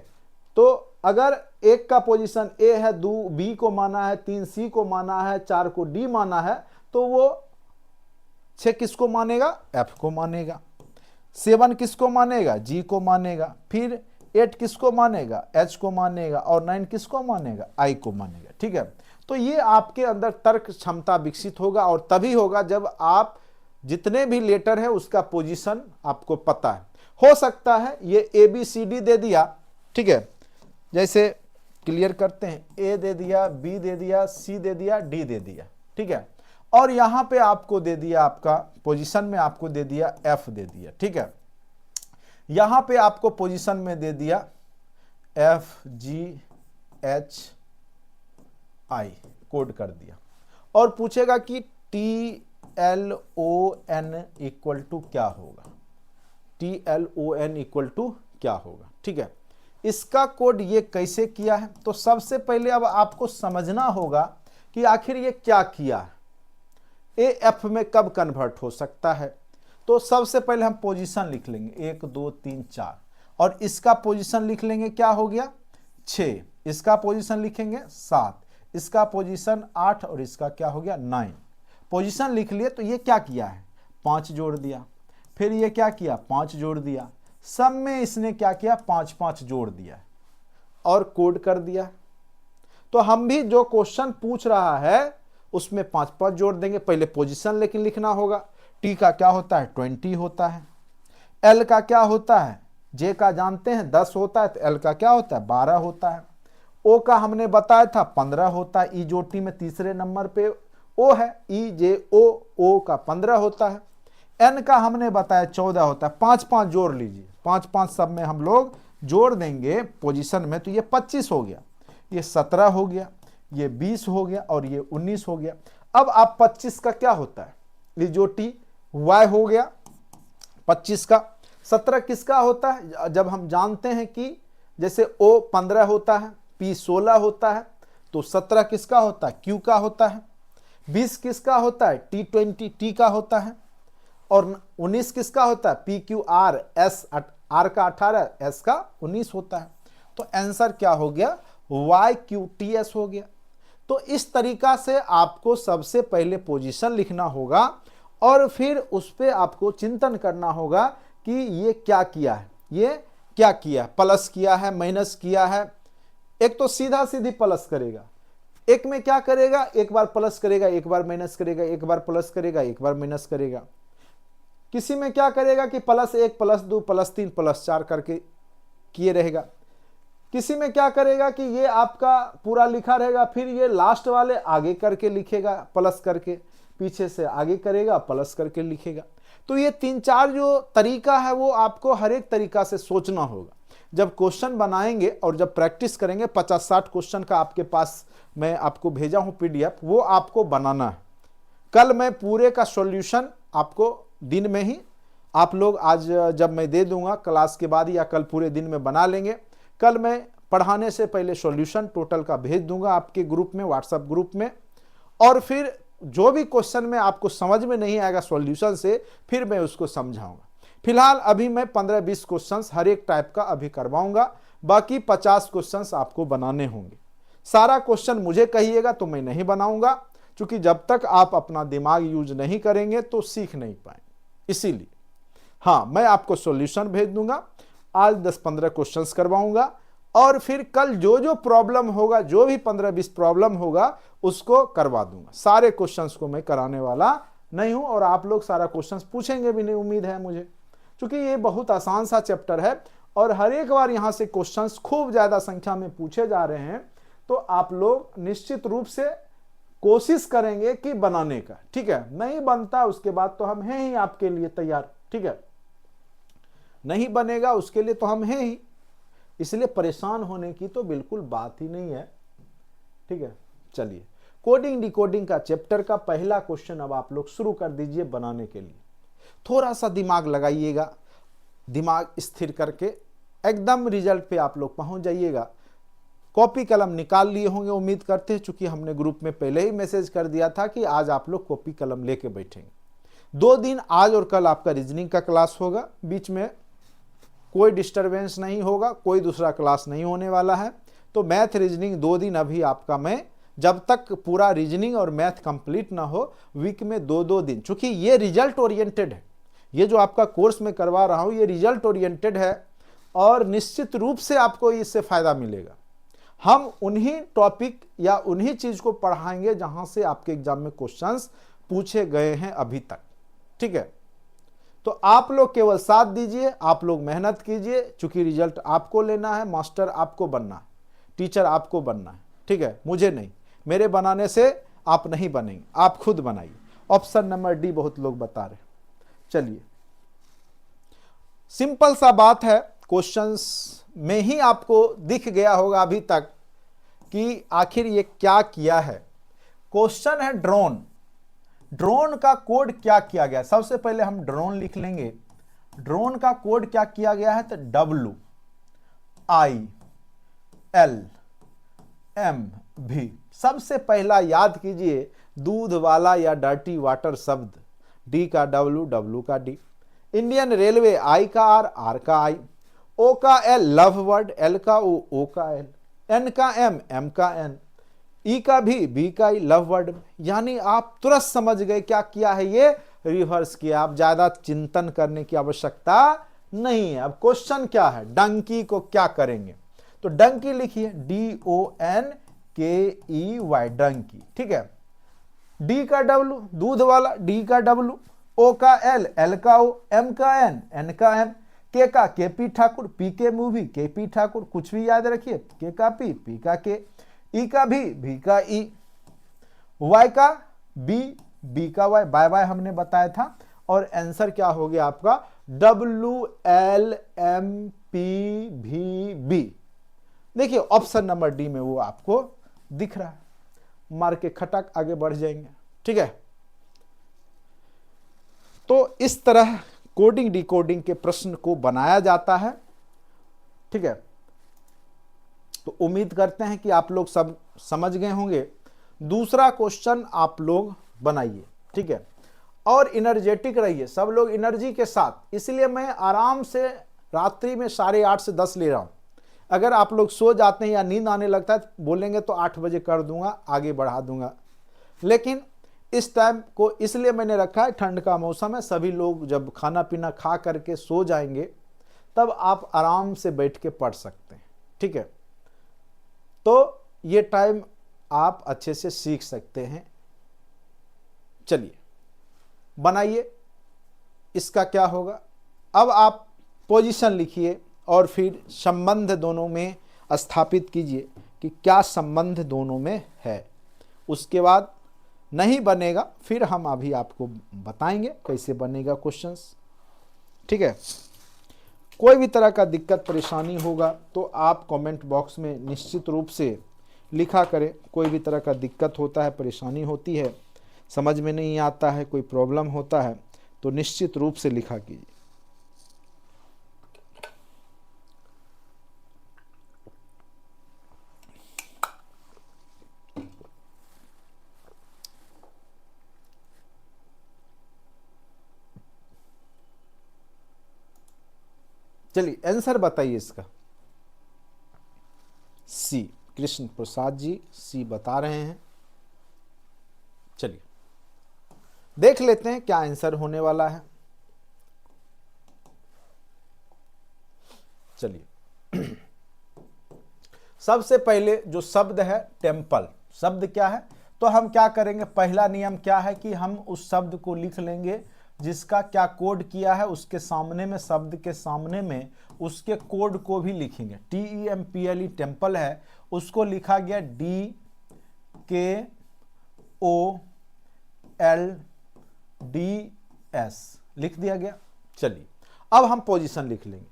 तो अगर 1 का पोजीशन A है, 2 B को माना है, 3 C को माना है, 4 को D माना है, तो वो 6 किसको मानेगा, F को मानेगा, 7 किसको मानेगा, G को मानेगा, फिर 8 किसको मानेगा, H को मानेगा, और 9 किसको मानेगा, I को मानेगा, ठीक है। तो ये आपके अंदर तर्क क्षमता विकसित होगा, और तभी होगा जब आप जितने भी लेटर है उसका पोजीशन आपको पता है। हो सकता है ये ABCD दे दिया, ठीक है, जैसे क्लियर करते हैं, A दे दिया, B दे दिया, C दे दिया, D दे दिया, ठीक है, और यहां पे आपको दे दिया, आपका पोजीशन में आपको दे दिया F दे दिया, ठीक है। यहां पे आपको पोजीशन में दे दिया FGHI कोड कर दिया, और पूछेगा कि TLON इक्वल टू क्या होगा, TLON इक्वल टू क्या होगा, ठीक है। इसका कोड ये कैसे किया है, तो सबसे पहले अब आपको समझना होगा कि आखिर ये क्या किया है, AF में कब कन्वर्ट हो सकता है। तो सबसे पहले हम पोजीशन लिख लेंगे 1 2 3 4, और इसका पोजीशन लिख लेंगे, क्या हो गया 6, इसका पोजीशन लिखेंगे 7, इसका पोजीशन 8, और इसका क्या हो गया 9। पोजीशन लिख लिए, तो ये क्या किया है 5 जोड़ दिया, फिर ये क्या किया 5 जोड़ दिया, सब में इसने क्या किया 5 5 जोड़ दिया और कोड कर दिया। तो हम भी जो क्वेश्चन पूछ रहा है उसमें 5 5 जोड़ देंगे। पहले पोजीशन लेकिन लिखना होगा। T का क्या होता है 20 होता है, L का क्या होता है, J का जानते हैं 10 होता है, तो L का क्या होता है 12 होता है, O का हमने बताया था 15 होता है, E जो T में तीसरे नंबर पे O है, EJO का 15 होता है, N का हमने बताया 14 होता है। 5 5 जोड़ लीजिए, 5 5 सब में हम लोग जोड़ देंगे पोजीशन में, तो ये 25 हो गया, ये 17 हो गया, ये 20 हो गया, और ये 19 हो गया। अब आप 25 का क्या होता है, ये जो T Y हो गया 25 का। 17 किसका होता है, जब हम जानते हैं कि जैसे O 15 होता है, P 16 होता है, तो 17 किसका होता है Q का होता है। 20 किसका होता है? T20 टी का होता है। और 19 किसका होता है? PQR S, R का 18, S का 19 होता है। तो आंसर क्या हो गया? YQTS हो गया। तो इस तरीका से आपको सबसे पहले पोजीशन लिखना होगा और फिर उस पर आपको चिंतन करना होगा कि ये क्या किया है, ये क्या किया, प्लस किया है, माइनस किया है। एक तो सीधा सीधी प्लस करेगा, एक में क्या करेगा? एक बार प्लस करेगा, एक बार माइनस करेगा, एक बार प्लस करेगा, एक बार माइनस करेगा। किसी में क्या करेगा कि +1 +2 +3 +4 करके किए रहेगा। किसी में क्या करेगा कि ये आपका पूरा लिखा रहेगा, फिर ये लास्ट वाले आगे करके लिखेगा, प्लस करके, पीछे से आगे करेगा, प्लस करके लिखेगा। तो ये 3-4 जो तरीका है वो आपको हर एक तरीका से सोचना होगा। जब क्वेश्चन बनाएंगे और जब प्रैक्टिस करेंगे, 50-60 क्वेश्चन का आपके पास मैं आपको भेजा हूं PDF, वो आपको बनाना है। कल मैं पूरे का सॉल्यूशन आपको दिन में ही, आप लोग आज जब मैं दे दूंगा क्लास के बाद या कल पूरे दिन में बना लेंगे। कल मैं पढ़ाने से पहले सॉल्यूशन टोटल का भेज दूंगा आपके ग्रुप में, व्हाट्सएप ग्रुप में। और फिर जो भी क्वेश्चन में आपको समझ में नहीं आएगा सॉल्यूशन से, फिर मैं उसको समझाऊंगा। फिलहाल अभी मैं 15-20 क्वेश्चंस हर एक टाइप का अभी करवाऊंगा, बाकी 50 क्वेश्चंस आपको बनाने होंगे। सारा क्वेश्चन मुझे कहिएगा तो मैं नहीं बनाऊंगा, क्योंकि जब तक आप अपना दिमाग यूज नहीं करेंगे तो सीख नहीं पाएंगे। इसीलिए हाँ, मैं आपको सॉल्यूशन भेज दूंगा, आज 10-15 क्वेश्चंस करवाऊंगा और फिर कल जो जो प्रॉब्लम होगा, जो भी 15-20 प्रॉब्लम होगा उसको करवा दूंगा। सारे क्वेश्चंस को मैं कराने वाला नहीं हूं और आप लोग सारा क्वेश्चंस पूछेंगे भी नहीं, उम्मीद है मुझे, क्योंकि ये बहुत आसान सा चैप्टर है और हर एक बार यहां से क्वेश्चंस खूब ज्यादा संख्या में पूछे जा रहे हैं। तो आप लोग निश्चित रूप से कोशिश करेंगे कि बनाने का, ठीक है। नहीं बनता उसके बाद तो हम हैं ही आपके लिए तैयार, ठीक है। नहीं बनेगा उसके लिए तो हम हैं ही, इसलिए परेशान होने की तो बिल्कुल बात ही नहीं है, ठीक है। चलिए, कोडिंग डिकोडिंग का चैप्टर का पहला क्वेश्चन अब आप लोग शुरू कर दीजिए बनाने के लिए। थोड़ा सा दिमाग लगाइएगा, दिमाग स्थिर करके एकदम रिजल्ट पे आप लोग पहुंच जाइएगा। कॉपी कलम निकाल लिए होंगे उम्मीद करते हैं, चूंकि हमने ग्रुप में पहले ही मैसेज कर दिया था कि आज आप लोग कॉपी कलम लेके बैठेंगे। 2 दिन आज और कल आपका रीजनिंग का क्लास होगा, बीच में कोई डिस्टरबेंस नहीं होगा, कोई दूसरा क्लास नहीं होने वाला है। तो मैथ रीजनिंग 2 दिन अभी आपका, मैं जब तक पूरा रीजनिंग और मैथ कंप्लीट ना हो, वीक में 2-2 दिन, चूंकि ये रिजल्ट ओरिएंटेड है, ये जो आपका कोर्स में करवा रहा हूं ये रिजल्ट ओरिएंटेड है और निश्चित रूप से आपको इससे फायदा मिलेगा। हम उन्हीं टॉपिक या उन्हीं चीज को पढ़ाएंगे जहां से आपके एग्जाम में क्वेश्चंस पूछे गए हैं अभी तक, ठीक है। तो आप लोग केवल साथ दीजिए, आप लोग मेहनत कीजिए, चूंकि रिजल्ट आपको लेना है, मास्टर आपको बनना है, टीचर आपको बनना है, ठीक है, मुझे नहीं। मेरे बनाने से आप नहीं बनेंगे, आप खुद बनाइए। ऑप्शन नंबर डी बहुत लोग बता रहे हैं। चलिए, सिंपल सा बात है, क्वेश्चंस में ही आपको दिख गया होगा अभी तक कि आखिर ये क्या किया है। क्वेश्चन है ड्रोन, ड्रोन का कोड क्या किया गया। सबसे पहले हम ड्रोन लिख लेंगे। ड्रोन का कोड क्या किया गया है, तो WILMV। सबसे पहला याद कीजिए, दूध वाला या डर्टी वाटर शब्द, D का W, W का D। इंडियन रेलवे, I का R, R का I। O का L लव वर्ड, L का O, O का L। N का M, M का N। E का भी, B का I लव वर्ड। यानी आप तुरंत समझ गए क्या किया है, ये रिवर्स किया। आप ज्यादा चिंतन करने की आवश्यकता नहीं है। अब क्वेश्चन क्या है, डंकी को क्या करेंगे, तो डंकी लिखिए, DONKEY, डंकी, ठीक है। D का W दूध वाला, D का W। O का L, L का O, M का N, N का M। K का KP ठाकुर, P के मूवी, KP ठाकुर, कुछ भी याद रखिए, K का P, P का K। E का भी, B का E। Y का B, B का Y, बाय बाय हमने बताया था। और आंसर क्या हो गया आपका, WLMPVB। देखिए ऑप्शन नंबर डी में वो आपको दिख रहा है, मार के खटक आगे बढ़ जाएंगे, ठीक है। तो इस तरह कोडिंग डिकोडिंग के प्रश्न को बनाया जाता है, ठीक है। तो उम्मीद करते हैं कि आप लोग सब समझ गए होंगे। दूसरा क्वेश्चन आप लोग बनाइए, ठीक है, और एनर्जेटिक रहिए, सब लोग एनर्जी के साथ। इसलिए मैं आराम से रात्रि में 8:30 से 10 ले रहा हूँ। अगर आप लोग सो जाते हैं या नींद आने लगता है तो बोलेंगे तो 8 बजे कर दूंगा, आगे बढ़ा दूंगा। लेकिन इस टाइम को इसलिए मैंने रखा है, ठंड का मौसम है, सभी लोग जब खाना पीना खा करके सो जाएंगे तब आप आराम से बैठ के पढ़ सकते हैं, ठीक है। तो ये टाइम आप अच्छे से सीख सकते हैं। चलिए बनाइए, इसका क्या होगा, अब आप पोजीशन लिखिए और फिर संबंध दोनों में स्थापित कीजिए कि क्या संबंध दोनों में है। उसके बाद नहीं बनेगा फिर हम अभी आपको बताएंगे कैसे बनेगा क्वेश्चंस, ठीक है। कोई भी तरह का दिक्कत परेशानी होगा तो आप कमेंट बॉक्स में निश्चित रूप से लिखा करें। कोई भी तरह का दिक्कत होता है, परेशानी होती है, समझ में नहीं आता है, कोई प्रॉब्लम होता है तो निश्चित रूप से लिखा कीजिए। चलिए आंसर बताइए इसका। सी, कृष्ण प्रसाद जी सी बता रहे हैं। चलिए देख लेते हैं क्या आंसर होने वाला है। चलिए सबसे पहले जो शब्द है टेम्पल, शब्द क्या है, तो हम क्या करेंगे, पहला नियम क्या है कि हम उस शब्द को लिख लेंगे जिसका क्या कोड किया है, उसके सामने में, शब्द के सामने में उसके कोड को भी लिखेंगे। TEMPLE टेम्पल है, उसको लिखा गया DKOLDS, लिख दिया गया। चलिए अब हम पोजीशन लिख लेंगे,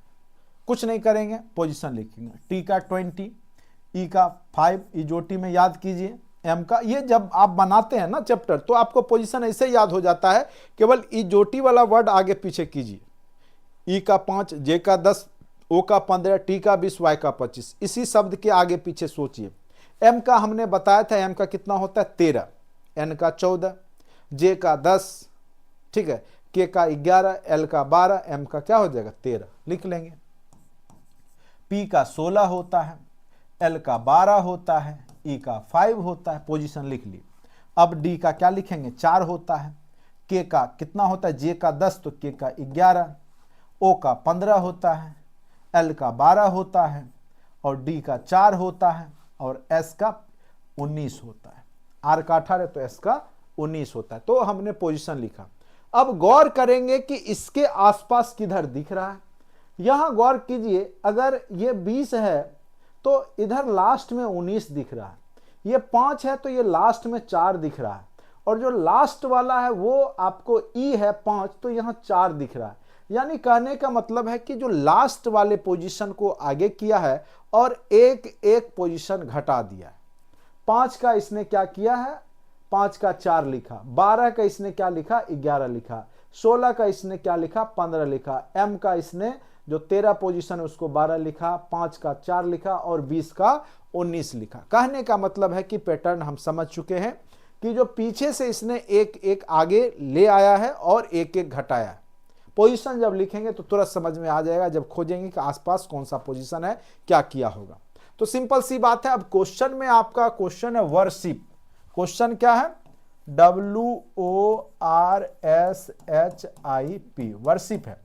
कुछ नहीं करेंगे, पोजीशन लिखेंगे। T का 20, E का 5, ई जो टी में याद कीजिए, M का, ये जब आप बनाते हैं ना चैप्टर तो आपको पोजीशन ऐसे याद हो जाता है, केवल ई जो टी वाला वर्ड आगे पीछे कीजिए। E का 5, J का 10, O का 15, T का 20, Y का 25, इसी शब्द के आगे पीछे सोचिए। M का हमने बताया था, M का कितना होता है 13, N का 14, J का 10, ठीक है, K का 11, L का 12, M का क्या हो जाएगा 13, लिख लेंगे। P का 16 होता है, L का 12 होता है, E का 5 होता है, पोजीशन लिख ली। अब D का क्या लिखेंगे 4 होता है, K का कितना होता है, J का 10 तो K का 11, O का 15 होता है, L का 12 होता है और D का 4 होता है और S का 19 होता है। R का 18 तो S का 19 होता है। तो हमने पोजीशन लिखा। अब गौर करेंगे कि इसके आसपास किधर दिख रहा है। यहां गौर कीजिए, अगर ये 20 है तो इधर लास्ट में 19 दिख रहा है, ये 5 है तो ये लास्ट में 4 दिख रहा है, और जो लास्ट वाला है वो आपको E है 5 तो यहां 4 दिख रहा है। यानी कहने का मतलब है कि जो लास्ट वाले पोजीशन को आगे किया है और एक एक पोजीशन घटा दिया है। 5 का इसने क्या किया है, 5 का 4 लिखा, 12 का इसने क्या लिखा 11 लिखा, 16 का इसने क्या लिखा 15 लिखा, M का इसने जो 13 पोजीशन है उसको 12 लिखा, 5 का 4 लिखा और 20 का 19 लिखा। कहने का मतलब है कि पैटर्न हम समझ चुके हैं कि जो पीछे से इसने एक एक आगे ले आया है और एक एक घटाया है। पोजीशन जब लिखेंगे तो तुरंत समझ में आ जाएगा, जब खोजेंगे कि आसपास कौन सा पोजीशन है, क्या किया होगा। तो सिंपल सी बात है। अब क्वेश्चन में आपका क्वेश्चन है वर्शिप। क्वेश्चन क्या है, WORSHIP, वर्शिप है।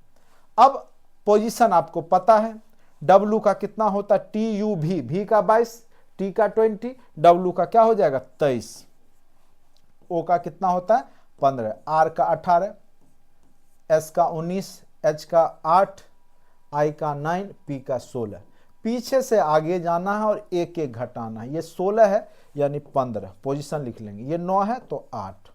अब पोजीशन आपको पता है, W का कितना होता है TUV, V का 22, T का 20, W का क्या हो जाएगा 23, O का कितना होता है 15, R का 18, S का 19, H का 8, I का 9, P का 16। पीछे से आगे जाना है और एक एक घटाना है। ये 16 है यानी 15, पोजीशन लिख लेंगे। ये 9 है तो 8,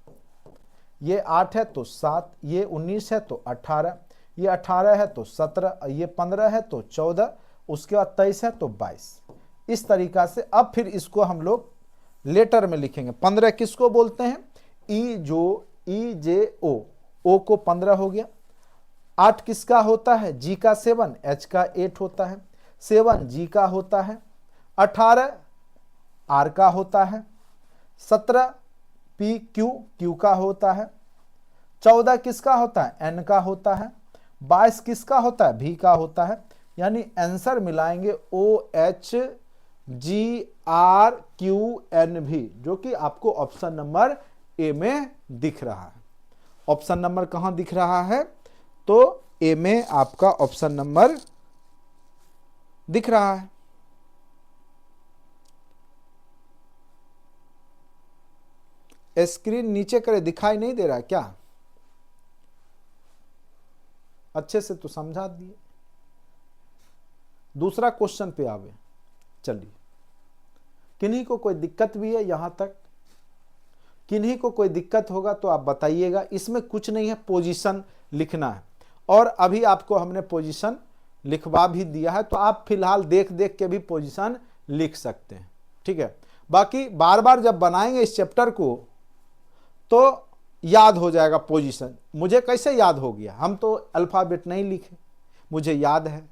ये 8 है तो 7, ये 19 है तो 18, ये 18 है तो 17, ये 15 है तो 14, उसके बाद 23 है तो 22। इस तरीका से अब फिर इसको हम लोग लेटर में लिखेंगे। 15 किसको बोलते हैं, EJO, O को 15 हो गया। 8 किसका होता है, G का 7, H का 8 होता है, 7 G का होता है, 18 R का होता है, 17 पी क्यू, क्यू का होता है। 14 किसका होता है, एन का होता है। 22 किसका होता है, भी का होता है। यानी आंसर मिलाएंगे OHGRQNV, जो कि आपको ऑप्शन नंबर ए में दिख रहा है। ऑप्शन नंबर कहां दिख रहा है, तो ए में आपका ऑप्शन नंबर दिख रहा है। स्क्रीन नीचे करे, दिखाई नहीं दे रहा क्या? अच्छे से तो समझा दिए। दूसरा क्वेश्चन पे आवे, चलिए। किन्हीं को कोई दिक्कत भी है यहां तक? किन्हीं को कोई दिक्कत होगा तो आप बताइएगा। इसमें कुछ नहीं है, पोजीशन लिखना है, और अभी आपको हमने पोजीशन लिखवा भी दिया है, तो आप फिलहाल देख देख के भी पोजीशन लिख सकते हैं, ठीक है। बाकी बार बार जब बनाएंगे इस चैप्टर को तो याद हो जाएगा पोजीशन। मुझे कैसे याद हो गया, हम तो अल्फाबेट नहीं लिखे, मुझे याद है।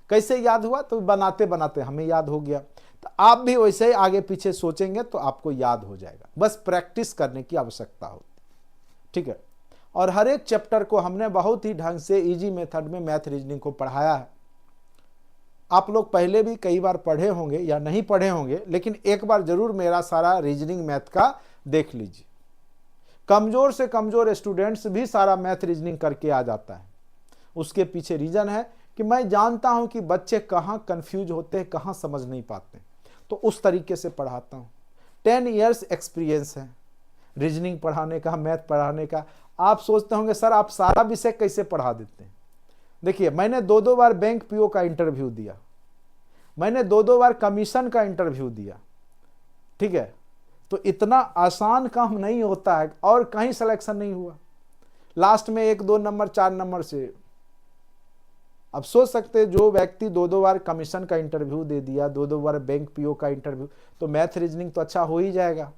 कैसे याद हुआ, तो बनाते बनाते हमें याद हो गया। तो आप भी वैसे ही आगे पीछे सोचेंगे तो आपको याद हो जाएगा, बस प्रैक्टिस करने की आवश्यकता होती, ठीक है। और हर एक चैप्टर को हमने बहुत ही ढंग से इजी मेथड में मैथ रीजनिंग को पढ़ाया है। आप लोग पहले भी कई बार पढ़े होंगे या नहीं पढ़े होंगे, लेकिन एक बार जरूर मेरा सारा रीजनिंग मैथ का देख लीजिए। कमजोर से कमजोर स्टूडेंट्स भी सारा मैथ रीजनिंग करके आ जाता है। उसके पीछे रीजन है कि मैं जानता हूं कि बच्चे कहां कंफ्यूज होते हैं, कहां समझ नहीं पाते, तो उस तरीके से पढ़ाता हूं। 10 इयर्स एक्सपीरियंस है रीजनिंग पढ़ाने का, मैथ पढ़ाने का। आप सोचते होंगे सर आप सारा विषय कैसे पढ़ा देते हैं। देखिए, मैंने 2-2 बार बैंक पीओ का इंटरव्यू दिया, मैंने 2-2 बार कमीशन का इंटरव्यू दिया, ठीक है। तो इतना आसान काम नहीं होता है, और कहीं सिलेक्शन नहीं हुआ। लास्ट में 1-2 नंबर 4 नंबर से। अब सोच सकते हैं, जो व्यक्ति 2-2 बार कमीशन का इंटरव्यू दे दिया, 2-2 बार बैंक पीओ का इंटरव्यू, तो मैथ रीजनिंग तो अच्छा हो ही जाएगा,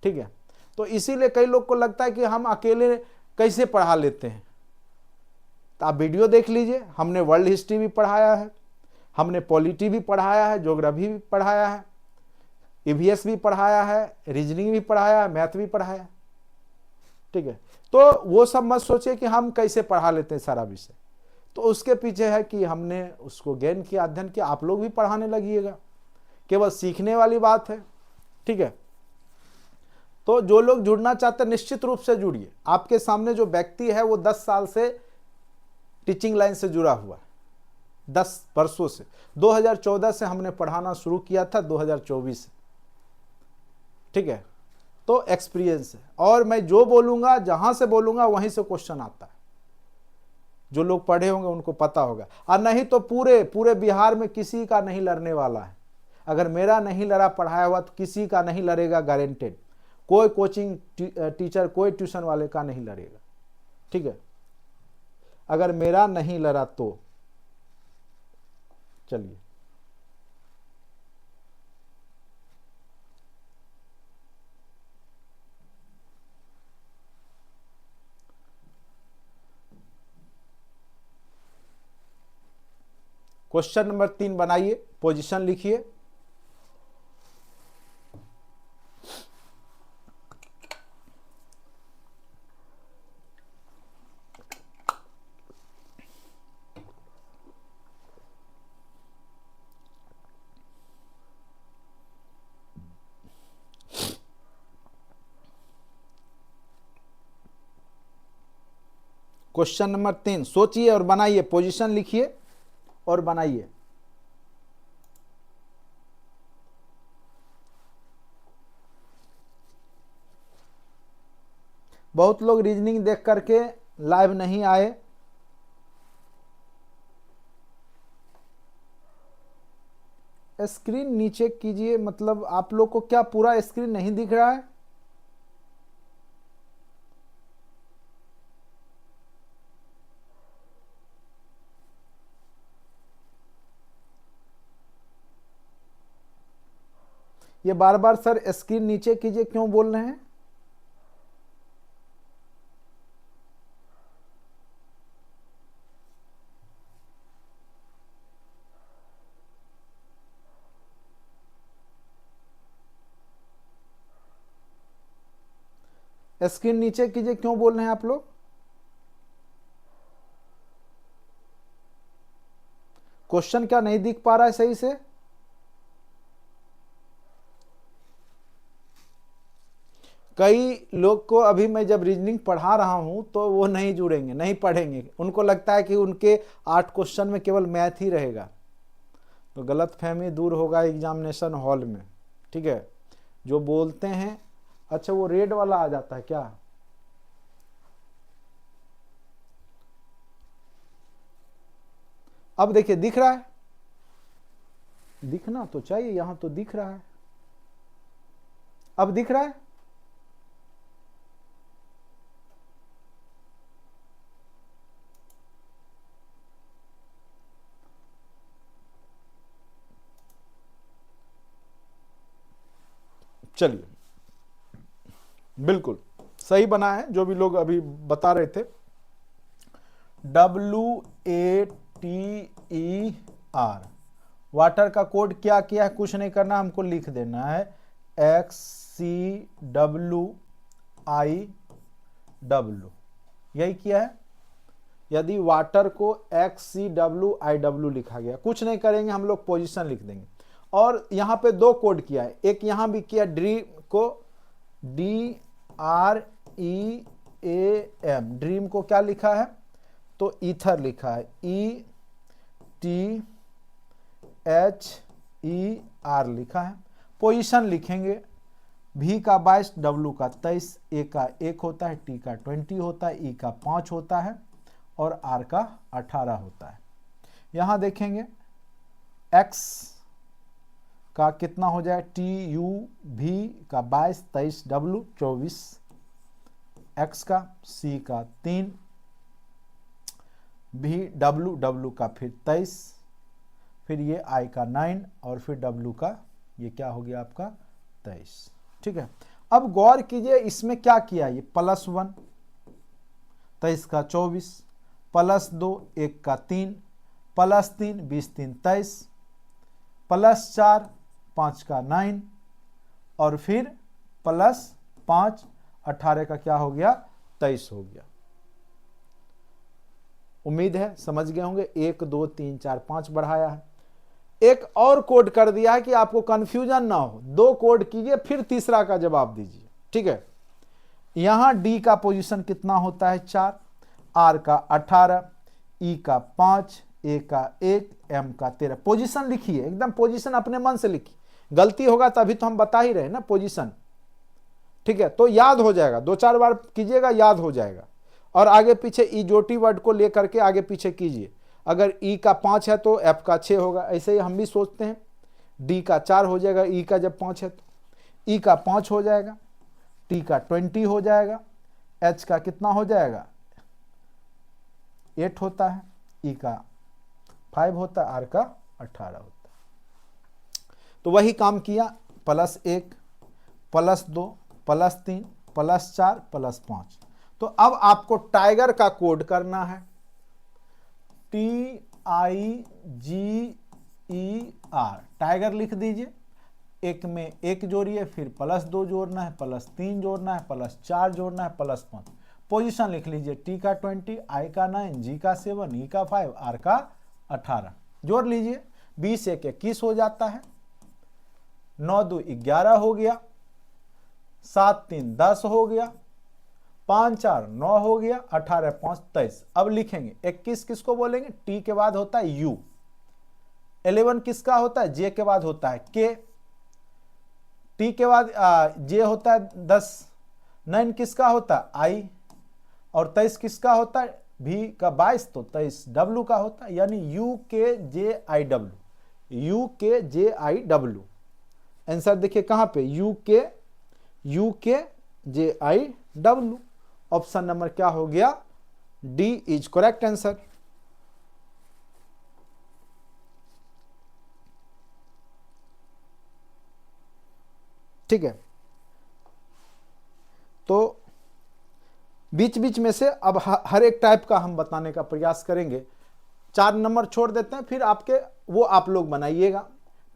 ठीक है। तो इसीलिए कई लोग को लगता है कि हम अकेले कैसे पढ़ा लेते हैं। तो आप वीडियो देख लीजिए, हमने वर्ल्ड हिस्ट्री भी पढ़ाया है, हमने पॉलिटी भी पढ़ाया है, ज्योग्राफी भी पढ़ाया है, ईवीएस भी पढ़ाया है, रीजनिंग भी पढ़ाया है, मैथ भी पढ़ाया, ठीक है। तो वो सब मत सोचिए कि हम कैसे पढ़ा लेते हैं सारा विषय। तो उसके पीछे है कि हमने उसको ज्ञान किया, अध्ययन किया। आप लोग भी पढ़ाने लगिएगा, केवल सीखने वाली बात है, ठीक है। तो जो लोग जुड़ना चाहते हैं निश्चित रूप से जुड़िए। आपके सामने जो व्यक्ति है वो 10 साल से टीचिंग लाइन से जुड़ा हुआ है, 10 वर्षों से। 2014 से हमने पढ़ाना शुरू किया था, 2024 से, ठीक है। तो एक्सपीरियंस है, और मैं जो बोलूंगा, जहां से बोलूंगा वहीं से क्वेश्चन आता है। जो लोग पढ़े होंगे उनको पता होगा, और नहीं तो पूरे पूरे बिहार में किसी का नहीं लड़ने वाला है। अगर मेरा नहीं लड़ा पढ़ाया हुआ तो किसी का नहीं लड़ेगा, गारंटेड। कोई कोचिंग टीचर, कोई ट्यूशन वाले का नहीं लड़ेगा, ठीक है। अगर मेरा नहीं लड़ा तो चलिए। क्वेश्चन नंबर 3 बनाइए, पोजीशन लिखिए। क्वेश्चन नंबर 3 सोचिए और बनाइए, पोजीशन लिखिए और बनाइए। बहुत लोग रीजनिंग देख करके लाइव नहीं आए। स्क्रीन नीचे कीजिए, मतलब आप लोग को क्या पूरा स्क्रीन नहीं दिख रहा है? ये बार बार सर स्क्रीन नीचे कीजिए क्यों बोल रहे हैं? स्क्रीन नीचे कीजिए, क्यों बोल रहे हैं आप लोग? क्वेश्चन क्या नहीं दिख पा रहा है सही से? कई लोग को अभी मैं जब रीजनिंग पढ़ा रहा हूं तो वो नहीं जुड़ेंगे, नहीं पढ़ेंगे, उनको लगता है कि उनके 8 क्वेश्चन में केवल मैथ ही रहेगा। तो गलतफहमी दूर होगा एग्जामिनेशन हॉल में, ठीक है। जो बोलते हैं, अच्छा वो रेड वाला आ जाता है क्या? अब देखिए दिख रहा है, दिखना तो चाहिए, यहां तो दिख रहा है। अब दिख रहा है? चलिए, बिल्कुल सही बना है जो भी लोग अभी बता रहे थे। WATER, वाटर का कोड क्या किया है? कुछ नहीं करना, हमको लिख देना है XCWIW, यही किया है। यदि वाटर को XCWIW लिखा गया, कुछ नहीं करेंगे, हम लोग पोजीशन लिख देंगे। और यहां पे 2 कोड किया है, एक यहां भी किया ड्रीम को, DREAM, ड्रीम को क्या लिखा है? तो ईथर लिखा है, ETHER लिखा है। पोजीशन लिखेंगे, V का 22, W का 23, A का 1 होता है, T का 20 होता है, E का 5 होता है और R का 18 होता है। यहां देखेंगे X का कितना हो जाए? TU, V का 22, 23, W 24, X का, C का 3, V W का फिर 23, फिर ये I का 9 और फिर W का ये क्या हो गया आपका 23, ठीक है। अब गौर कीजिए इसमें क्या किया, ये +1, 23 का 24, +2, 1 का 3, +3, 20 3 23, +4, 5 का 9 और फिर +5, 18 का क्या हो गया? 23 हो गया। उम्मीद है समझ गए होंगे। 1 2 3 4 5 बढ़ाया है। एक और कोड कर दिया है कि आपको कंफ्यूजन ना हो, 2 कोड कीजिए फिर तीसरा का जवाब दीजिए, ठीक है। यहां D का पोजीशन कितना होता है? 4, R का 18, E का 5, A का 1, M का 13। पोजीशन लिखिए, एकदम पोजीशन अपने मन से लिखिए, गलती होगा तभी तो हम बता ही रहे ना पोजीशन, ठीक है। तो याद हो जाएगा, 2-4 बार कीजिएगा, याद हो जाएगा। और आगे पीछे इजोटी वर्ड को लेकर के आगे पीछे कीजिए। अगर E का 5 है तो F का 6 होगा, ऐसे ही हम भी सोचते हैं। D का 4 हो जाएगा, E का जब 5 है तो E का 5 हो जाएगा, T का 20 हो जाएगा, H का कितना हो जाएगा? 8 होता है, E का 5 होता है, R का 18 होता है। तो वही काम किया, +1, +2, +3, +4, +5। तो अब आपको टाइगर का कोड करना है, TIGER, टाइगर लिख दीजिए। 1 में 1 जोड़िए, फिर +2 जोड़ना है, +3 जोड़ना है, +4 जोड़ना है, +5। पोजीशन लिख लीजिए, T का 20, I का 9, G का 7, E का 5, R का 18। जोड़ लीजिए, 20 1 21 हो जाता है, 9 2 11 हो गया, 7 3 10 हो गया, 5 4 9 हो गया, 18 5 23। अब लिखेंगे 21 किसको बोलेंगे? T के बाद होता है U, 11 किसका होता है? J के बाद होता है K, T के बाद J होता है 10, 9 किसका होता है? I, और 23 किसका होता है? V का 22, तो 23 W का होता है, यानी UKJIW, UKJIW। आंसर देखिए कहां पे? UKJIW। ऑप्शन नंबर क्या हो गया? D is correct answer. ठीक है, तो बीच बीच में से अब हर एक टाइप का हम बताने का प्रयास करेंगे। 4 नंबर छोड़ देते हैं, फिर आपके वो आप लोग बनाइएगा,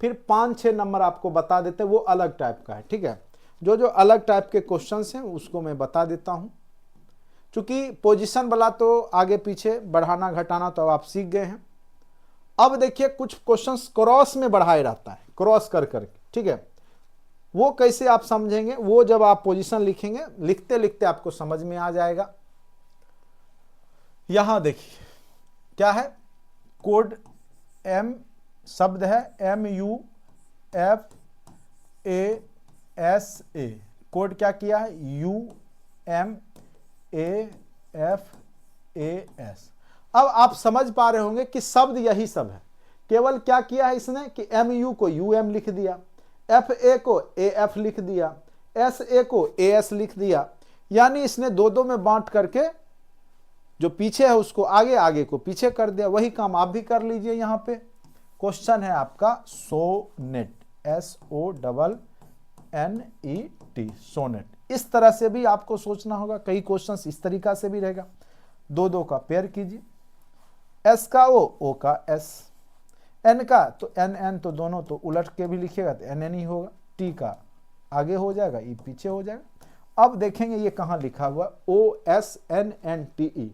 फिर 5-6 नंबर आपको बता देते हैं, वो अलग टाइप का है, ठीक है। जो जो अलग टाइप के क्वेश्चंस हैं उसको मैं बता देता हूं। चूंकि पोजीशन वाला तो आगे पीछे बढ़ाना घटाना तो अब आप सीख गए हैं। अब देखिए कुछ क्वेश्चंस क्रॉस में बढ़ाए रहता है, क्रॉस कर करके, ठीक है। वो कैसे आप समझेंगे, वो जब आप पोजीशन लिखेंगे, लिखते लिखते आपको समझ में आ जाएगा। यहां देखिए क्या है, कोड एम शब्द है MUFASA, कोड क्या किया है UMAFAS। अब आप समझ पा रहे होंगे कि शब्द यही सब है, केवल क्या किया है इसने कि MU को UM लिख दिया, FA को AF लिख दिया, SA को AS लिख दिया, यानी इसने दो दो में बांट करके जो पीछे है उसको आगे, आगे को पीछे कर दिया। वही काम आप भी कर लीजिए। यहां पे क्वेश्चन है आपका सोनेट, SONNET, सोनेट। इस तरह से भी आपको सोचना होगा, कई क्वेश्चंस इस तरीका से भी रहेगा। दो दो का पेयर कीजिए, S का O का S, N का तो NN, तो दोनों तो उलट के भी लिखिएगा तो NN ही होगा, T का आगे हो जाएगा, E पीछे हो जाएगा। अब देखेंगे ये कहाँ लिखा हुआ, OSNNTE,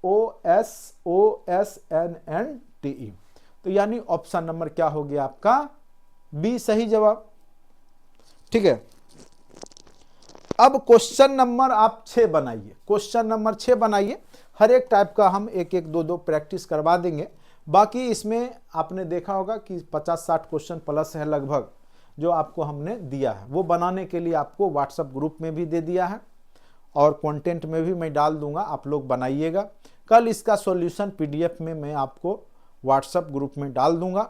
OSNNTE, तो यानी ऑप्शन नंबर क्या हो गया आपका बी सही जवाब, ठीक है। अब क्वेश्चन नंबर आप 6 बनाइए, क्वेश्चन नंबर 6 बनाइए। हर एक टाइप का हम एक एक दो दो प्रैक्टिस करवा देंगे। बाकी इसमें आपने देखा होगा कि 50-60 क्वेश्चन प्लस है लगभग, जो आपको हमने दिया है। वो बनाने के लिए आपको व्हाट्सएप ग्रुप में भी दे दिया है और कंटेंट में भी मैं डाल दूंगा, आप लोग बनाइएगा। कल इसका सॉल्यूशन PDF में मैं आपको व्हाट्सएप ग्रुप में डाल दूंगा।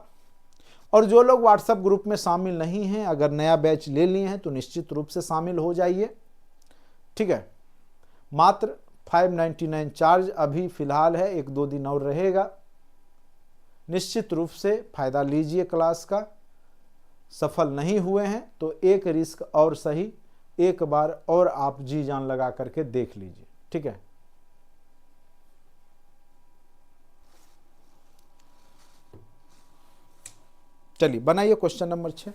और जो लोग व्हाट्सएप ग्रुप में शामिल नहीं हैं, अगर नया बैच ले लिए हैं तो निश्चित रूप से शामिल हो जाइए, ठीक है। मात्र 599 चार्ज अभी फिलहाल है, 1-2 दिन और रहेगा। निश्चित रूप से फायदा लीजिए क्लास का। सफल नहीं हुए हैं तो एक रिस्क और सही, एक बार और आप जी जान लगा करके देख लीजिए, ठीक है। चलिए बनाइए क्वेश्चन नंबर 6।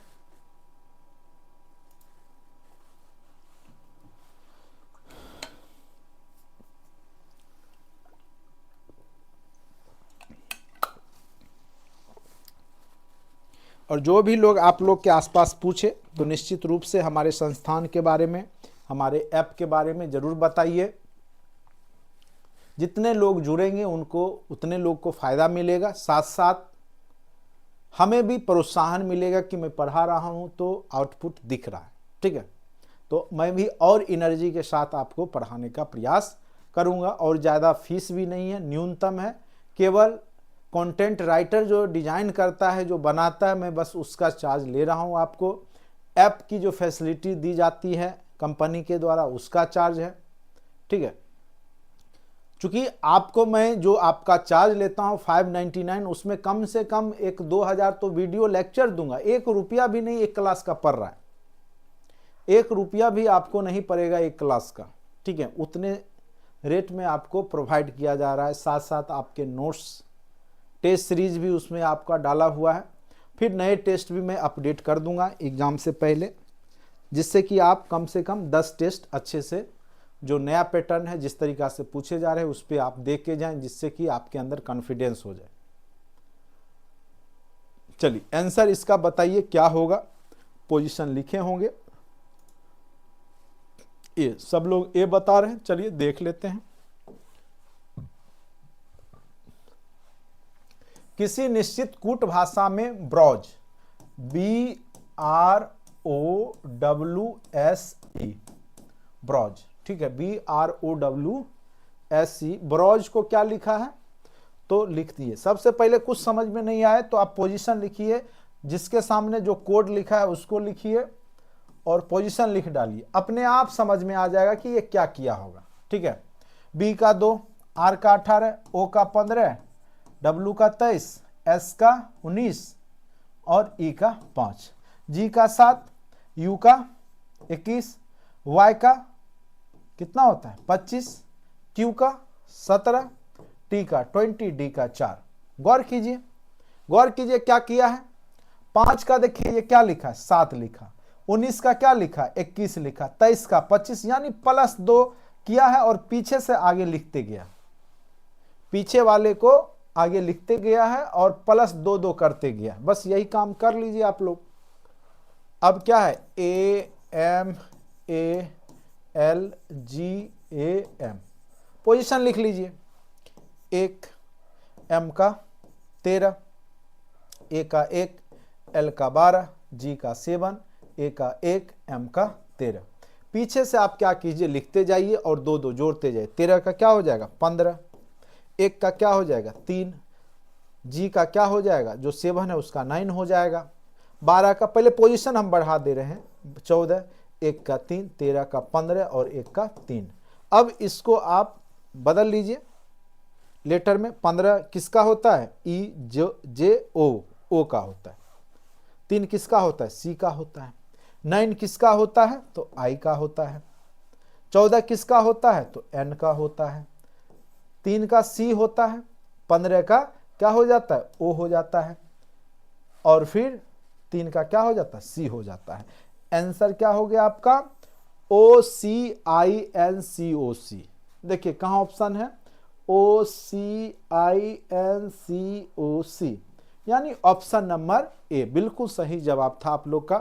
और जो भी लोग आप लोग के आसपास पूछे तो निश्चित रूप से हमारे संस्थान के बारे में, हमारे ऐप के बारे में जरूर बताइए। जितने लोग जुड़ेंगे उनको उतने लोग को फायदा मिलेगा, साथ साथ हमें भी प्रोत्साहन मिलेगा कि मैं पढ़ा रहा हूं तो आउटपुट दिख रहा है, ठीक है। तो मैं भी और एनर्जी के साथ आपको पढ़ाने का प्रयास करूंगा। और ज़्यादा फीस भी नहीं है, न्यूनतम है। केवल कंटेंट राइटर जो डिजाइन करता है, जो बनाता है, मैं बस उसका चार्ज ले रहा हूं। आपको ऐप की जो फैसिलिटी दी जाती है कंपनी के द्वारा, उसका चार्ज है, ठीक है। चूंकि आपको मैं जो आपका चार्ज लेता हूं 599, उसमें कम से कम 1-2 हज़ार तो वीडियो लेक्चर दूंगा। 1 रुपया भी नहीं एक क्लास का पड़ रहा है, 1 रुपया भी आपको नहीं पड़ेगा एक क्लास का, ठीक है। उतने रेट में आपको प्रोवाइड किया जा रहा है। साथ साथ आपके नोट्स, टेस्ट सीरीज भी उसमें आपका डाला हुआ है। फिर नए टेस्ट भी मैं अपडेट कर दूंगा एग्ज़ाम से पहले, जिससे कि आप कम से कम 10 टेस्ट अच्छे से, जो नया पैटर्न है, जिस तरीक़ा से पूछे जा रहे हैं उस पर आप देख के जाएं, जिससे कि आपके अंदर कॉन्फिडेंस हो जाए। चलिए आंसर इसका बताइए क्या होगा। पोजीशन लिखे होंगे, ये सब लोग ए बता रहे हैं। चलिए देख लेते हैं। किसी निश्चित कूट भाषा में ब्रॉज, BROWSE, ब्रॉज, ठीक है, BROWSE। ब्रॉज को क्या लिखा है तो लिख दिए। सबसे पहले कुछ समझ में नहीं आए तो आप पोजीशन लिखिए, जिसके सामने जो कोड लिखा है उसको लिखिए और पोजीशन लिख डालिए। अपने आप समझ में आ जाएगा कि ये क्या किया होगा, ठीक है। B का 2, R का 18, O का 15, W का 23, S का 19 और E का 5, G का 7, U का 21, Y का कितना होता है 25, Q का 17, T का 20, D का 4। गौर कीजिए, गौर कीजिए क्या किया है। 5 का देखिए ये क्या लिखा है, 7 लिखा। 19 का क्या लिखा, 21 लिखा, 23 का 25, यानी +2 किया है और पीछे से आगे लिखते गया, पीछे वाले को आगे लिखते गया है और +2 करते गया। बस यही काम कर लीजिए आप लोग। अब क्या है, AMALGAM, पोजीशन लिख लीजिए। 1 M का 13, A का 1, L का 12, G का 7, A का 1, M का 13। पीछे से आप क्या कीजिए, लिखते जाइए और 2 जोड़ते जाइए। 13 का क्या हो जाएगा 15, 1 का क्या हो जाएगा 3, G का क्या हो जाएगा, जो 7 है उसका 9 हो जाएगा। 12 का पहले पोजीशन हम बढ़ा दे रहे हैं, 14, 1 का 3, 13 का 15 और 1 का 3। अब इसको आप बदल लीजिए लेटर में। 15 किसका होता है, EJO का होता है। 3 किसका होता है, C का होता है। 9 किसका होता है, तो I का होता है। 14 किसका होता है, तो N का होता है। 3 का C होता है। 15 का क्या हो जाता है, O हो जाता है। और फिर 3 का क्या हो जाता है, C हो जाता है। आंसर क्या हो गया आपका, OCINCOC। देखिए कहाँ ऑप्शन है, OCINCOC, यानी ऑप्शन नंबर ए बिल्कुल सही जवाब था आप लोग का।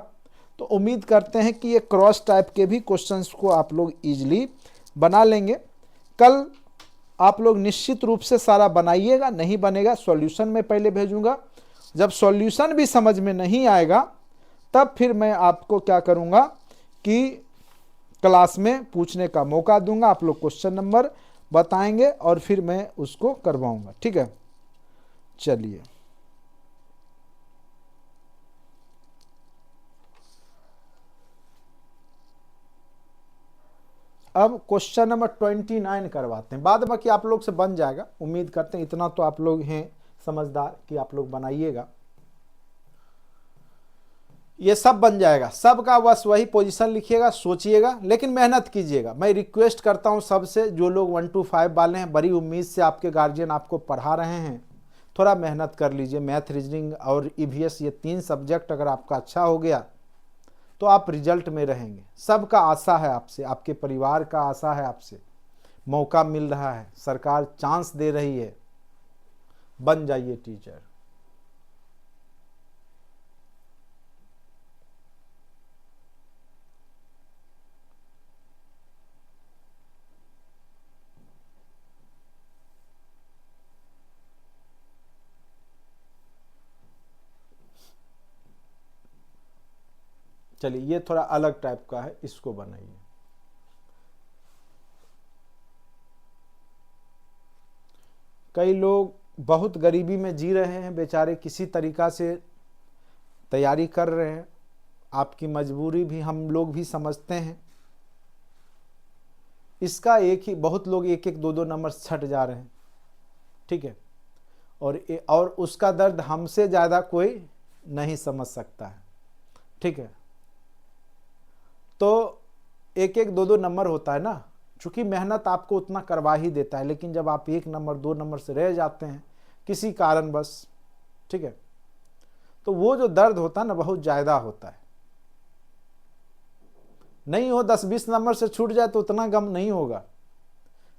तो उम्मीद करते हैं कि ये क्रॉस टाइप के भी क्वेश्चंस को आप लोग इजीली बना लेंगे। कल आप लोग निश्चित रूप से सारा बनाइएगा, नहीं बनेगा सॉल्यूशन में पहले भेजूंगा। जब सॉल्यूशन भी समझ में नहीं आएगा तब फिर मैं आपको क्या करूंगा कि क्लास में पूछने का मौका दूंगा, आप लोग क्वेश्चन नंबर बताएंगे और फिर मैं उसको करवाऊंगा। ठीक है, चलिए अब क्वेश्चन नंबर 29 करवाते हैं। बाद बाकी आप लोग से बन जाएगा, उम्मीद करते हैं इतना तो आप लोग हैं समझदार कि आप लोग बनाइएगा, ये सब बन जाएगा। सबका बस वही पोजीशन लिखिएगा, सोचिएगा, लेकिन मेहनत कीजिएगा। मैं रिक्वेस्ट करता हूं सबसे, जो लोग 1 to 5 वाले हैं, बड़ी उम्मीद से आपके गार्जियन आपको पढ़ा रहे हैं, थोड़ा मेहनत कर लीजिए। मैथ, रीजनिंग और EVS, ये 3 सब्जेक्ट अगर आपका अच्छा हो गया तो आप रिजल्ट में रहेंगे। सबका आशा है आपसे, आपके परिवार का आशा है आपसे। मौका मिल रहा है, सरकार चांस दे रही है, बन जाइए टीचर। चलिए ये थोड़ा अलग टाइप का है, इसको बनाइए। कई लोग बहुत गरीबी में जी रहे हैं बेचारे, किसी तरीका से तैयारी कर रहे हैं। आपकी मजबूरी भी हम लोग भी समझते हैं। इसका एक ही, बहुत लोग 1-1, 2-2 नंबर छट जा रहे हैं। ठीक है, और उसका दर्द हमसे ज़्यादा कोई नहीं समझ सकता है। ठीक है, तो 1-1, 2-2 नंबर होता है ना, चूंकि मेहनत आपको उतना करवा ही देता है, लेकिन जब आप 1 नंबर 2 नंबर से रह जाते हैं किसी कारण बस, ठीक है, तो वो जो दर्द होता है ना बहुत ज़्यादा होता है। नहीं हो 10-20 नंबर से छूट जाए तो उतना गम नहीं होगा।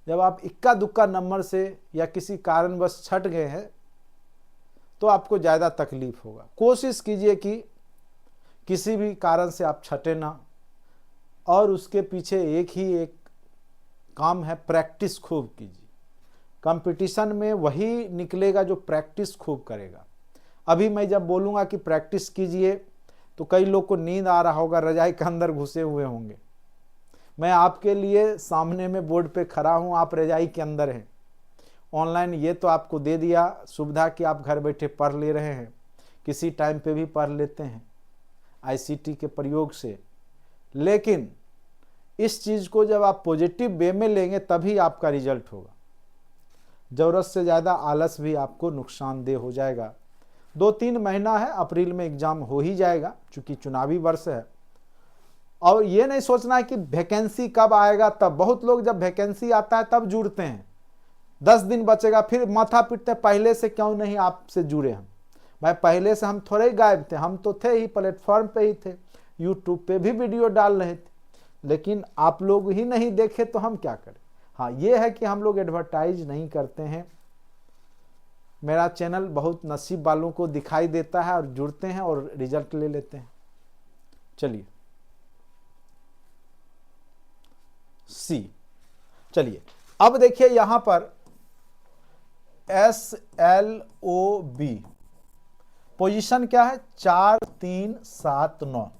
जब आप इक्का दुक्का नंबर से या किसी कारण बस छट गए हैं तो आपको ज़्यादा तकलीफ होगा। कोशिश कीजिए कि किसी भी कारण से आप छटे ना, और उसके पीछे एक काम है, प्रैक्टिस खूब कीजिए। कंपटीशन में वही निकलेगा जो प्रैक्टिस खूब करेगा। अभी मैं जब बोलूँगा कि प्रैक्टिस कीजिए तो कई लोग को नींद आ रहा होगा, रजाई के अंदर घुसे हुए होंगे। मैं आपके लिए सामने में बोर्ड पे खड़ा हूँ, आप रजाई के अंदर हैं। ऑनलाइन ये तो आपको दे दिया सुविधा कि आप घर बैठे पढ़ ले रहे हैं, किसी टाइम पे भी पढ़ लेते हैं ICT के प्रयोग से। लेकिन इस चीज़ को जब आप पॉजिटिव वे में लेंगे तभी आपका रिजल्ट होगा। ज़रूरत से ज़्यादा आलस भी आपको नुकसानदेह हो जाएगा। 2-3 महीना है, अप्रैल में एग्ज़ाम हो ही जाएगा चूँकि चुनावी वर्ष है। और ये नहीं सोचना है कि वैकेंसी कब आएगा तब। बहुत लोग जब वैकेंसी आता है तब जुड़ते हैं, 10 दिन बचेगा फिर माथा पीटते पहले से क्यों नहीं आपसे जुड़े हम। भाई पहले से हम थोड़े ही गायब थे, हम तो थे ही, प्लेटफॉर्म पे ही थे। यूट्यूब पे भी वीडियो डाल रहे थे, लेकिन आप लोग ही नहीं देखे तो हम क्या करें। हाँ, ये है कि हम लोग एडवर्टाइज नहीं करते हैं। मेरा चैनल बहुत नसीब वालों को दिखाई देता है और जुड़ते हैं और रिजल्ट ले लेते हैं। चलिए सी, चलिए अब देखिए यहां पर SLOB पोजीशन क्या है, 4 3 7 9।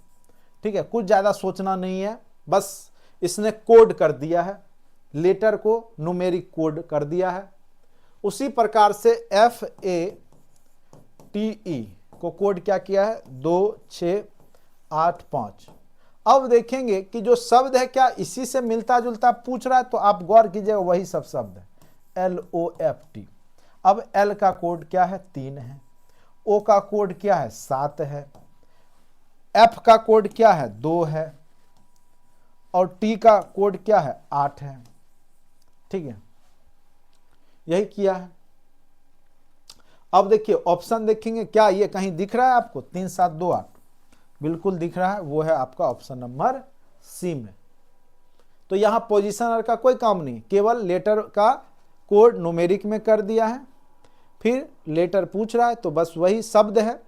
ठीक है, कुछ ज्यादा सोचना नहीं है, बस इसने कोड कर दिया है, लेटर को न्यूमेरिक कोड कर दिया है। उसी प्रकार से FATE को कोड क्या किया है, 2 6 8 5। अब देखेंगे कि जो शब्द है क्या इसी से मिलता जुलता पूछ रहा है, तो आप गौर कीजिएगा वही सब शब्द है, LOFT। अब L का कोड क्या है, 3 है। O का कोड क्या है, 7 है। F का कोड क्या है, 2 है। और T का कोड क्या है, 8 है। ठीक है, यही किया है। अब देखिए ऑप्शन देखेंगे, क्या ये कहीं दिख रहा है आपको, 3 7 2 8 बिल्कुल दिख रहा है, वो है आपका ऑप्शन नंबर सी में। तो यहां पोजीशनर का कोई काम नहीं, केवल लेटर का कोड न्यूमेरिक में कर दिया है। फिर लेटर पूछ रहा है तो बस वही शब्द है,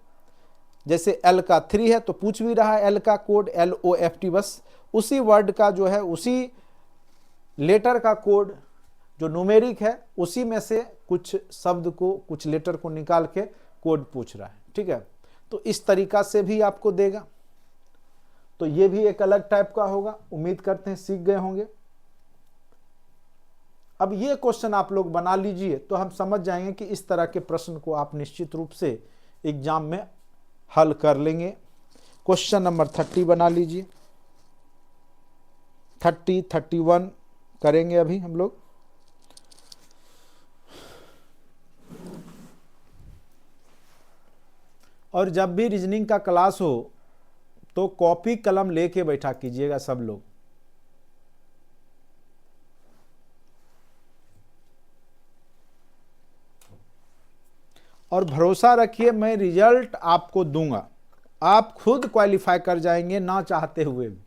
जैसे L का 3 है तो पूछ भी रहा है L का कोड LOFT, बस उसी वर्ड का जो है, उसी लेटर का कोड जो न्यूमेरिक है उसी में से कुछ शब्द को, कुछ लेटर को निकाल के कोड पूछ रहा है। ठीक है, तो इस तरीका से भी आपको देगा। तो ये भी एक अलग टाइप का होगा, उम्मीद करते हैं सीख गए होंगे। अब ये क्वेश्चन आप लोग बना लीजिए तो हम समझ जाएंगे कि इस तरह के प्रश्न को आप निश्चित रूप से एग्जाम में हल कर लेंगे। क्वेश्चन नंबर 30 बना लीजिए, 30 31 करेंगे अभी हम लोग। और जब भी रीजनिंग का क्लास हो तो कॉपी कलम लेके बैठा कीजिएगा सब लोग। और भरोसा रखिए मैं रिजल्ट आपको दूंगा, आप खुद क्वालिफाई कर जाएंगे ना चाहते हुए भी।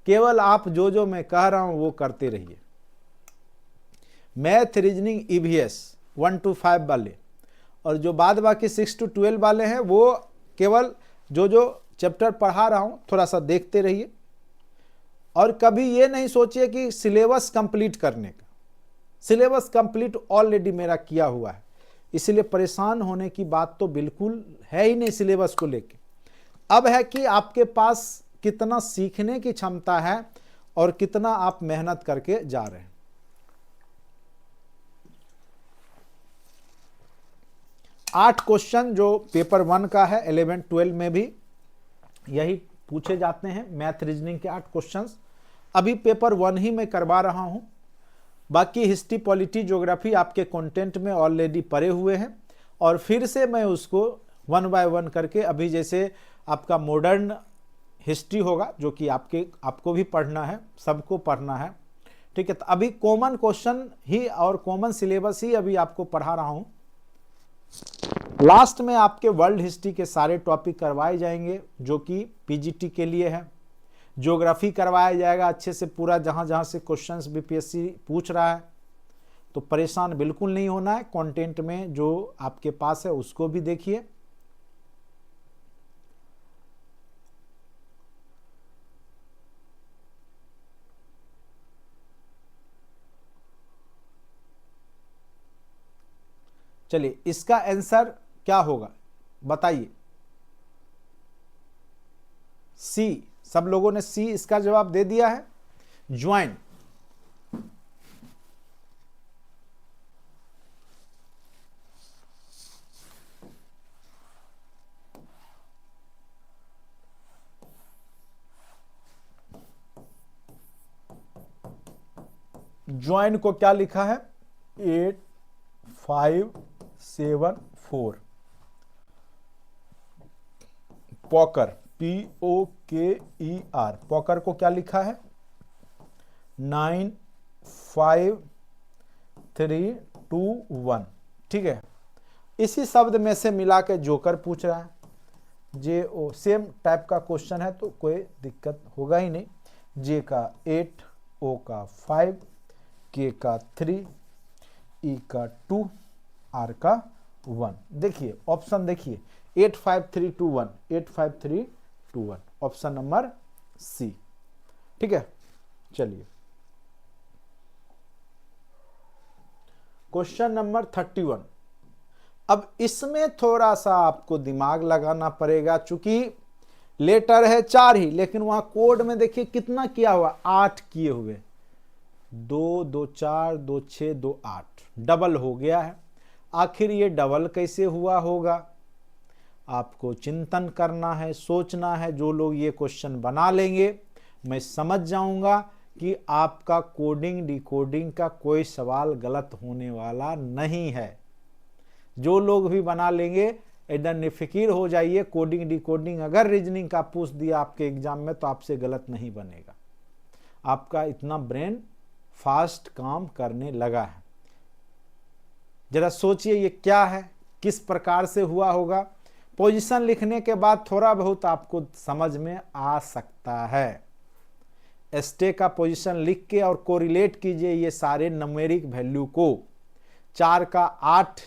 केवल आप जो मैं कह रहा हूं वो करते रहिए। मैथ रीजनिंग EVS 1 to 5 वाले और जो बाद बाकी 6 to 12 वाले हैं वो केवल जो चैप्टर पढ़ा रहा हूं थोड़ा सा देखते रहिए। और कभी ये नहीं सोचिए कि सिलेबस कंप्लीट करने का, सिलेबस कंप्लीट ऑलरेडी मेरा किया हुआ है, इसलिए परेशान होने की बात तो बिल्कुल है ही नहीं सिलेबस को लेके। अब है कि आपके पास कितना सीखने की क्षमता है और कितना आप मेहनत करके जा रहे हैं। आठ क्वेश्चन जो पेपर 1 का है, 11 12 में भी यही पूछे जाते हैं, मैथ रीजनिंग के 8 क्वेश्चंस। अभी पेपर 1 ही मैं करवा रहा हूं, बाकी हिस्ट्री पॉलिटी ज्योग्राफी आपके कंटेंट में ऑलरेडी पढ़े हुए हैं और फिर से मैं उसको 1 by 1 करके, अभी जैसे आपका मॉडर्न हिस्ट्री होगा जो कि आपको भी पढ़ना है, सबको पढ़ना है। ठीक है, तो अभी कॉमन क्वेश्चन ही और कॉमन सिलेबस ही अभी आपको पढ़ा रहा हूं। लास्ट में आपके वर्ल्ड हिस्ट्री के सारे टॉपिक करवाए जाएंगे जो कि PGT के लिए है। ज्योग्राफी करवाया जाएगा अच्छे से पूरा, जहां जहां से क्वेश्चंस BPSC पूछ रहा है। तो परेशान बिल्कुल नहीं होना है, कंटेंट में जो आपके पास है उसको भी देखिए। चलिए इसका आंसर क्या होगा बताइए। सी, सब लोगों ने सी इसका जवाब दे दिया है। ज्वाइन, ज्वाइन को क्या लिखा है, 8 5 7 4। पॉकर, POKER, पॉकर को क्या लिखा है, 9 5 3 2 1। ठीक है, इसी शब्द में से मिला के जोकर पूछ रहा है। जे ओ सेम टाइप का क्वेश्चन है तो कोई दिक्कत होगा ही नहीं। जे का 8, ओ का 5, के का 3, ई का 2, आर का 1। देखिए ऑप्शन देखिए 8 5 3 2 1, 8 5 3 2 1, ऑप्शन नंबर सी। ठीक है, चलिए क्वेश्चन नंबर 31। अब इसमें थोड़ा सा आपको दिमाग लगाना पड़ेगा, चूंकि लेटर है 4 ही, लेकिन वहां कोड में देखिए कितना किया हुआ, 8 किए हुए, 2 2 4 2 6 2 8, डबल हो गया है। आखिर ये डबल कैसे हुआ होगा, आपको चिंतन करना है, सोचना है। जो लोग ये क्वेश्चन बना लेंगे, मैं समझ जाऊंगा कि आपका कोडिंग डिकोडिंग का कोई सवाल गलत होने वाला नहीं है। जो लोग भी बना लेंगे एकदम निफिकिर हो जाइए, कोडिंग डिकोडिंग अगर रीजनिंग का पूछ दिया आपके एग्जाम में तो आपसे गलत नहीं बनेगा। आपका इतना ब्रेन फास्ट काम करने लगा है। जरा सोचिए ये क्या है, किस प्रकार से हुआ होगा। पोजीशन लिखने के बाद थोड़ा बहुत आपको समझ में आ सकता है। एस्टे का पोजीशन लिख के और कोरिलेट कीजिए ये सारे न्यूमेरिक वैल्यू को। 4 का 8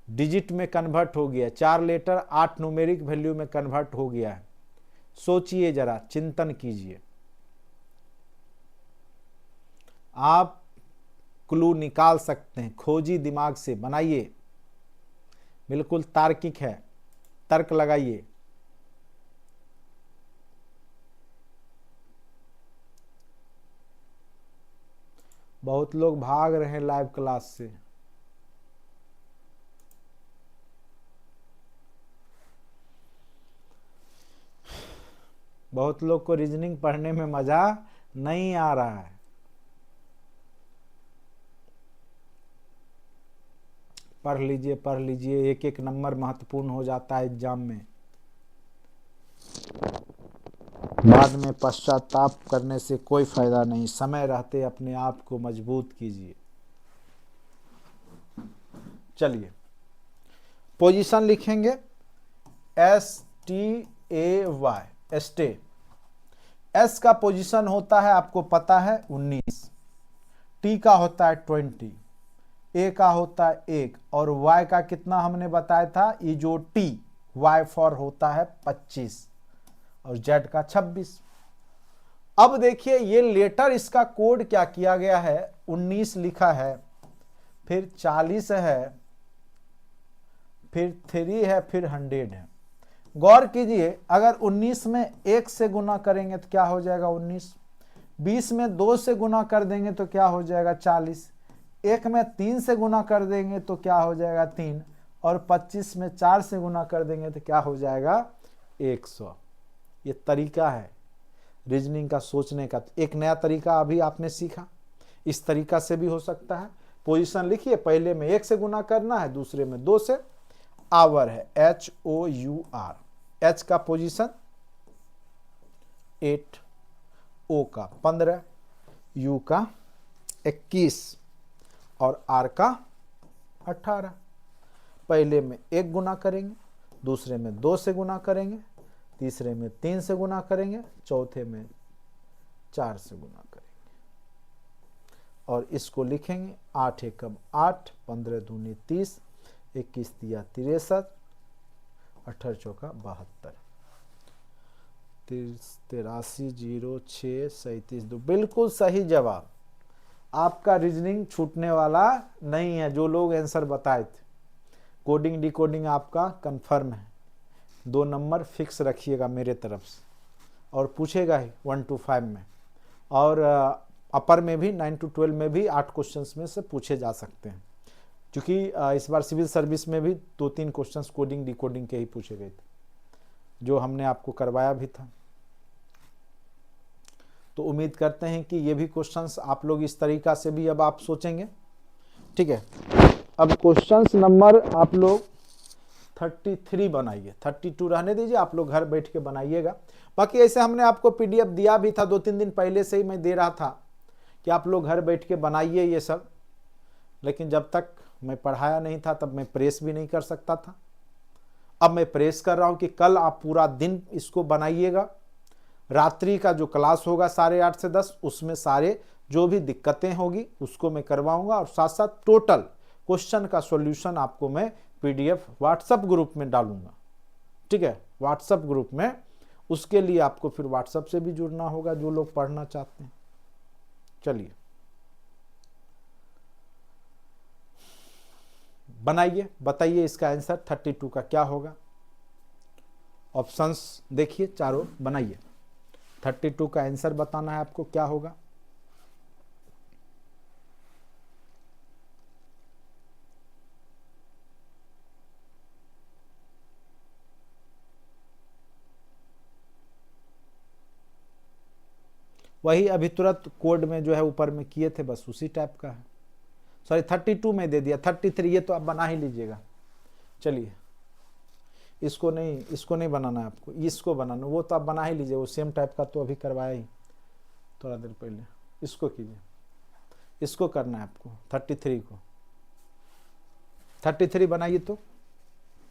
डिजिट में कन्वर्ट हो गया, 4 लेटर 8 न्यूमेरिक वैल्यू में कन्वर्ट हो गया है। सोचिए जरा, चिंतन कीजिए। आप क्लू निकाल सकते हैं, खोजी दिमाग से बनाइए, बिल्कुल तार्किक है, तर्क लगाइए। बहुत लोग भाग रहे हैं लाइव क्लास से। बहुत लोग को रीजनिंग पढ़ने में मजा नहीं आ रहा है। पढ़ लीजिए, पढ़ लीजिए, एक एक नंबर महत्वपूर्ण हो जाता है एग्जाम में। बाद में पश्चाताप करने से कोई फायदा नहीं। समय रहते अपने आप को मजबूत कीजिए। चलिए पोजीशन लिखेंगे STAY, स्टे। एस का पोजीशन होता है आपको पता है 19, टी का होता है 20, ए का होता है 1 और वाई का कितना हमने बताया था, ये जो टी वाई फॉर होता है 25 और जेड का 26। अब देखिए ये लेटर, इसका कोड क्या किया गया है, 19 लिखा है, फिर 40 है, फिर 3 है, फिर 100 है। गौर कीजिए, अगर 19 में 1 से गुना करेंगे तो क्या हो जाएगा 19, 20 में 2 से गुना कर देंगे तो क्या हो जाएगा 40, 1 में 3 से गुना कर देंगे तो क्या हो जाएगा 3, और 25 में 4 से गुना कर देंगे तो क्या हो जाएगा 100। ये तरीका है रीजनिंग का सोचने का। एक नया तरीका अभी आपने सीखा, इस तरीका से भी हो सकता है। पोजीशन लिखिए, पहले में 1 से गुना करना है, दूसरे में 2 से। आवर है HOUR, H का पोजीशन 8, O का 15, U का 21 और R का 18। पहले में 1 गुना करेंगे, दूसरे में 2 से गुना करेंगे, तीसरे में 3 से गुना करेंगे, चौथे में 4 से गुना करेंगे और इसको लिखेंगे 8 एकम 8, 15 दूनी 30, 21 दिया 63, 18 चौका 72, 83 0 6 37 2। बिल्कुल सही जवाब। आपका रीजनिंग छूटने वाला नहीं है। जो लोग आंसर बताए थे, कोडिंग डिकोडिंग आपका कंफर्म है। 2 नंबर फिक्स रखिएगा मेरे तरफ से, और पूछेगा ही 1 to 5 में, और अपर में भी 9 to 12 में भी 8 क्वेश्चंस में से पूछे जा सकते हैं, क्योंकि इस बार सिविल सर्विस में भी 2-3 क्वेश्चंस कोडिंग डिकोडिंग के ही पूछे गए थे, जो हमने आपको करवाया भी था। तो उम्मीद करते हैं कि ये भी क्वेश्चंस आप लोग इस तरीका से भी अब आप सोचेंगे। ठीक है, अब क्वेश्चंस नंबर आप लोग 33 बनाइए, 32 रहने दीजिए, आप लोग घर बैठ के बनाइएगा। बाकी ऐसे हमने आपको PDF दिया भी था, 2-3 दिन पहले से ही मैं दे रहा था कि आप लोग घर बैठ के बनाइए ये सब, लेकिन जब तक मैं पढ़ाया नहीं था तब मैं प्रेस भी नहीं कर सकता था। अब मैं प्रेस कर रहा हूं कि कल आप पूरा दिन इसको बनाइएगा। रात्रि का जो क्लास होगा 8:30 से 10, उसमें सारे जो भी दिक्कतें होगी उसको मैं करवाऊंगा, और साथ साथ टोटल क्वेश्चन का सॉल्यूशन आपको मैं पीडीएफ व्हाट्सएप ग्रुप में डालूंगा। ठीक है, व्हाट्सएप ग्रुप में। उसके लिए आपको फिर व्हाट्सएप से भी जुड़ना होगा जो लोग पढ़ना चाहते हैं। चलिए बनाइए, बताइए इसका आंसर 32 का क्या होगा। ऑप्शंस देखिए चारों, बनाइए। 32 का आंसर बताना है आपको, क्या होगा। वही अभी तुरंत कोड में जो है ऊपर में किए थे, बस उसी टाइप का है। सॉरी 32 में दे दिया, 33 ये तो आप बना ही लीजिएगा। चलिए इसको नहीं बनाना है आपको, इसको बनाना, वो तो आप बना ही लीजिए, वो सेम टाइप का तो अभी करवाया ही थोड़ा देर पहले। इसको कीजिए, इसको करना है आपको 33 को। 33 बनाइए तो,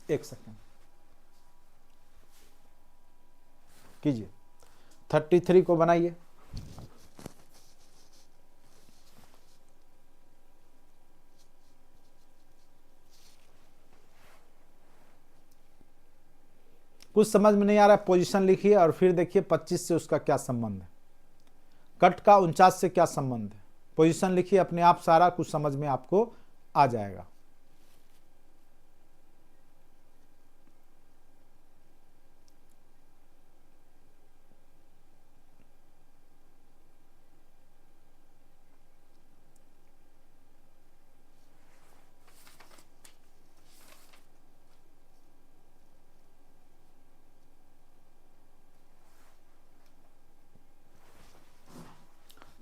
एक सेकेंड कीजिए, 33 को बनाइए। कुछ समझ में नहीं आ रहा है, पोजीशन लिखिए और फिर देखिए 25 से उसका क्या संबंध है, कट का 49 से क्या संबंध है। पोजीशन लिखिए, अपने आप सारा कुछ समझ में आपको आ जाएगा।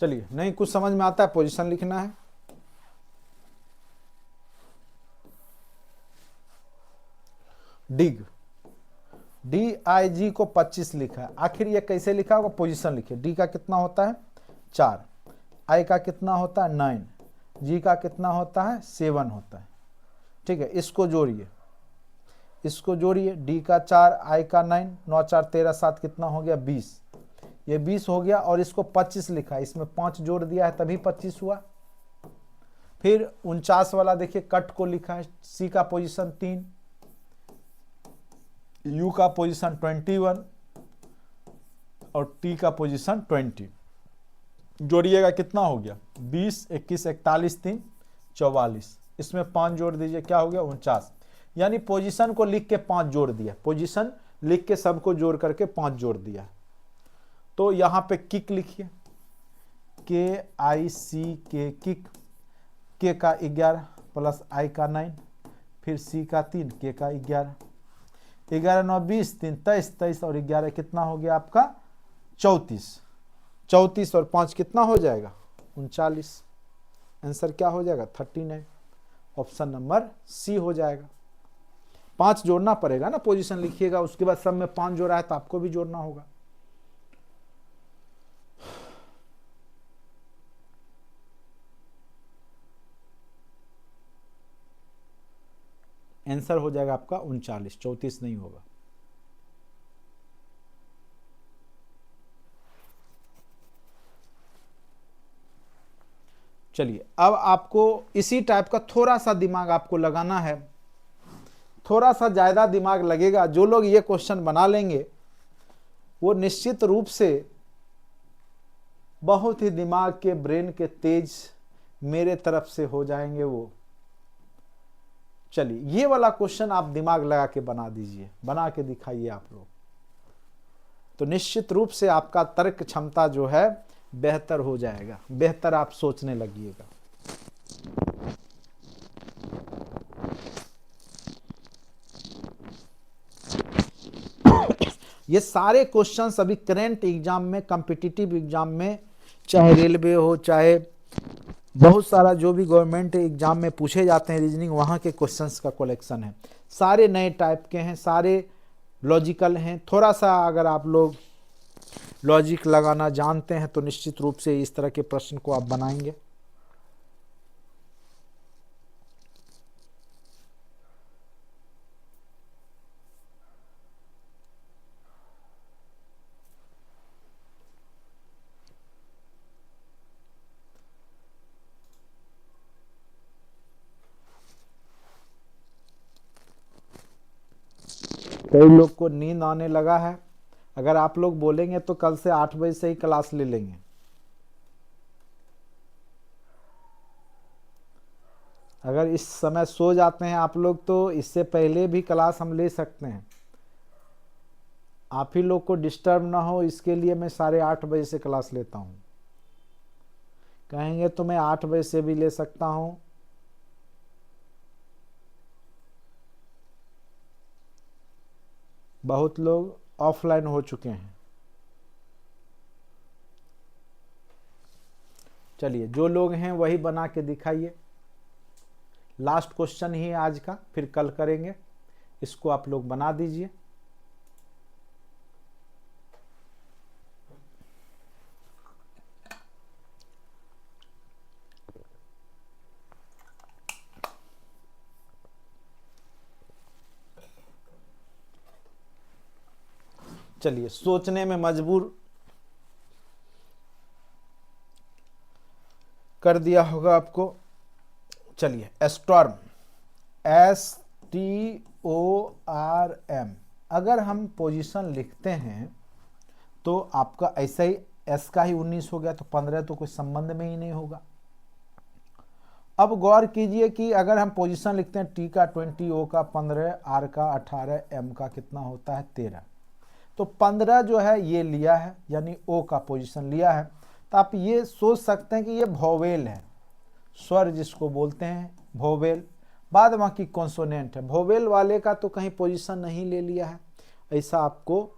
चलिए, नहीं कुछ समझ में आता है, पोजीशन लिखना है। डिग, DIG को 25 लिखा है, आखिर ये कैसे लिखा होगा, पोजीशन लिखिए। डी का कितना होता है 4, आई का कितना होता है 9, जी का कितना होता है 7 होता है। ठीक है, इसको जोड़िए, इसको जोड़िए, डी का 4, आई का 9, 9 4 13 7 कितना हो गया 20, ये 20 हो गया। और इसको 25 लिखा है, इसमें 5 जोड़ दिया है तभी 25 हुआ। फिर 49 वाला देखिए, कट को लिखा है, सी का पोजीशन 3, यू का पोजीशन 21 और टी का पोजीशन 20। जोड़िएगा कितना हो गया 20, 21, 41, 3 44, इसमें 5 जोड़ दीजिए, क्या हो गया 49। यानी पोजीशन को लिख के 5 जोड़ दिया, पोजीशन लिख के सबको जोड़ करके 5 जोड़ दिया। तो यहां पे किक लिखिए, KIC के किक, के का 11 प्लस आई का 9, फिर सी का 3, के का 11, 11 9 20, 3 23, 23 और 11 कितना हो गया आपका 34, 34 और 5 कितना हो जाएगा 39। आंसर क्या हो जाएगा 39, ऑप्शन नंबर सी हो जाएगा। 5 जोड़ना पड़ेगा ना, पोजीशन लिखिएगा, उसके बाद सब में 5 जोड़ा है तो आपको भी जोड़ना होगा। आंसर हो जाएगा आपका 39, 34 नहीं होगा। चलिए अब आपको इसी टाइप का थोड़ा सा दिमाग आपको लगाना है, थोड़ा सा ज्यादा दिमाग लगेगा। जो लोग ये क्वेश्चन बना लेंगे वो निश्चित रूप से बहुत ही दिमाग के, ब्रेन के तेज मेरे तरफ से हो जाएंगे वो। चलिए ये वाला क्वेश्चन आप दिमाग लगा के बना दीजिए, बना के दिखाइए आप लोग, तो निश्चित रूप से आपका तर्क क्षमता जो है बेहतर हो जाएगा, बेहतर आप सोचने लगिएगा। ये सारे क्वेश्चंस अभी करंट एग्जाम में, कॉम्पिटिटिव एग्जाम में, चाहे रेलवे हो, चाहे बहुत सारा जो भी गवर्नमेंट एग्जाम में पूछे जाते हैं रीजनिंग, वहाँ के क्वेश्चंस का कलेक्शन है। सारे नए टाइप के हैं, सारे लॉजिकल हैं। थोड़ा सा अगर आप लोग लॉजिक लगाना जानते हैं तो निश्चित रूप से इस तरह के प्रश्न को आप बनाएंगे। कई लोग को नींद आने लगा है। अगर आप लोग बोलेंगे तो कल से 8 बजे से ही क्लास ले लेंगे। अगर इस समय सो जाते हैं आप लोग तो इससे पहले भी क्लास हम ले सकते हैं। आप ही लोग को डिस्टर्ब ना हो इसके लिए मैं 8:30 बजे से क्लास लेता हूँ। कहेंगे तो मैं 8 बजे से भी ले सकता हूँ। बहुत लोग ऑफलाइन हो चुके हैं। चलिए, जो लोग हैं वही बना के दिखाइए। लास्ट क्वेश्चन ही आज का, फिर कल करेंगे। इसको आप लोग बना दीजिए। चलिए, सोचने में मजबूर कर दिया होगा आपको। चलिए, स्टॉर्म, STORM, अगर हम पोजीशन लिखते हैं तो आपका ऐसा ही एस का ही 19 हो गया, तो 15 तो कोई संबंध में ही नहीं होगा। अब गौर कीजिए कि अगर हम पोजीशन लिखते हैं T का 20, O का 15, R का 18, M का कितना होता है 13, तो 15 जो है ये लिया है, यानी O का पोजीशन लिया है। तो आप ये सोच सकते हैं कि ये वोवेल है, स्वर जिसको बोलते हैं वोवेल। बाद बाकी कॉन्सोनेंट है। वोवेल वाले का तो कहीं पोजीशन नहीं ले लिया है। ऐसा आपको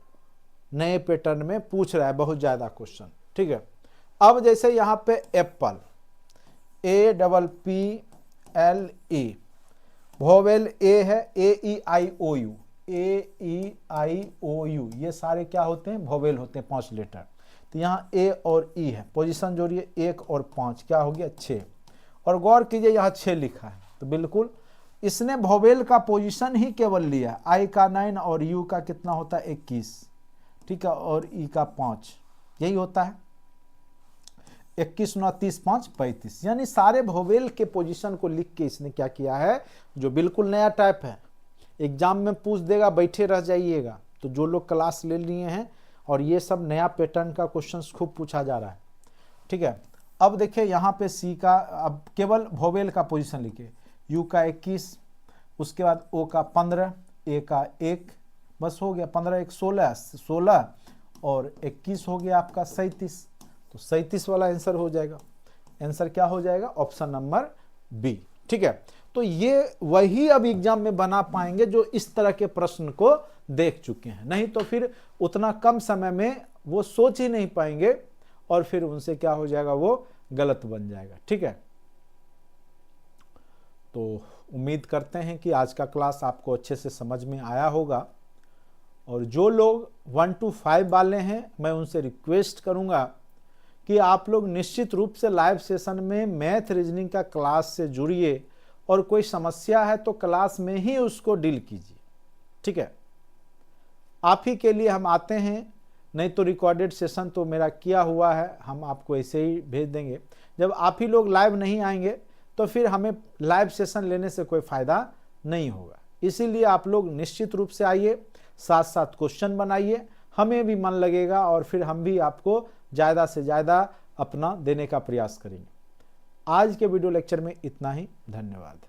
नए पैटर्न में पूछ रहा है बहुत ज़्यादा क्वेश्चन। ठीक है, अब जैसे यहाँ पे एप्पल, APPLE, वोवेल ए है, AEIOU, AEIOU, ये सारे क्या होते हैं, वोवेल होते हैं, 5 लेटर। तो यहाँ ए और ई है, पोजीशन जोड़िए 1 और 5 क्या हो गया 6। और गौर कीजिए यहाँ 6 लिखा है, तो बिल्कुल इसने वोवेल का पोजीशन ही केवल लिया। आई का 9 और यू का कितना होता है 21, ठीक है, और ई का 5, यही होता है 21, 9, 30, 5, 35, यानी सारे वोवेल के पोजीशन को लिख के इसने क्या किया है, जो बिल्कुल नया टाइप है। एग्जाम में पूछ देगा, बैठे रह जाइएगा। तो जो लोग क्लास ले लिए हैं, और ये सब नया पैटर्न का क्वेश्चंस खूब पूछा जा रहा है। ठीक है, अब देखिए यहाँ पे सी का, अब केवल वोवेल का पोजीशन लिखे, यू का 21, उसके बाद ओ का 15, ए का 1, बस हो गया 15, 1, 16 और 21 हो गया आपका 37। तो 37 वाला आंसर हो जाएगा। आंसर क्या हो जाएगा, ऑप्शन नंबर बी। ठीक है, तो ये वही अब एग्जाम में बना पाएंगे जो इस तरह के प्रश्न को देख चुके हैं। नहीं तो फिर उतना कम समय में वो सोच ही नहीं पाएंगे और फिर उनसे क्या हो जाएगा, वो गलत बन जाएगा। ठीक है, तो उम्मीद करते हैं कि आज का क्लास आपको अच्छे से समझ में आया होगा। और जो लोग 1 to 5 वाले हैं, मैं उनसे रिक्वेस्ट करूंगा कि आप लोग निश्चित रूप से लाइव सेशन में मैथ रीजनिंग का क्लास से जुड़िए, और कोई समस्या है तो क्लास में ही उसको डील कीजिए। ठीक है, आप ही के लिए हम आते हैं, नहीं तो रिकॉर्डेड सेशन तो मेरा किया हुआ है, हम आपको ऐसे ही भेज देंगे। जब आप ही लोग लाइव नहीं आएंगे तो फिर हमें लाइव सेशन लेने से कोई फ़ायदा नहीं होगा। इसीलिए आप लोग निश्चित रूप से आइए, साथ साथ क्वेश्चन बनाइए, हमें भी मन लगेगा और फिर हम भी आपको ज़्यादा से ज़्यादा अपना देने का प्रयास करेंगे। आज के वीडियो लेक्चर में इतना ही। धन्यवाद।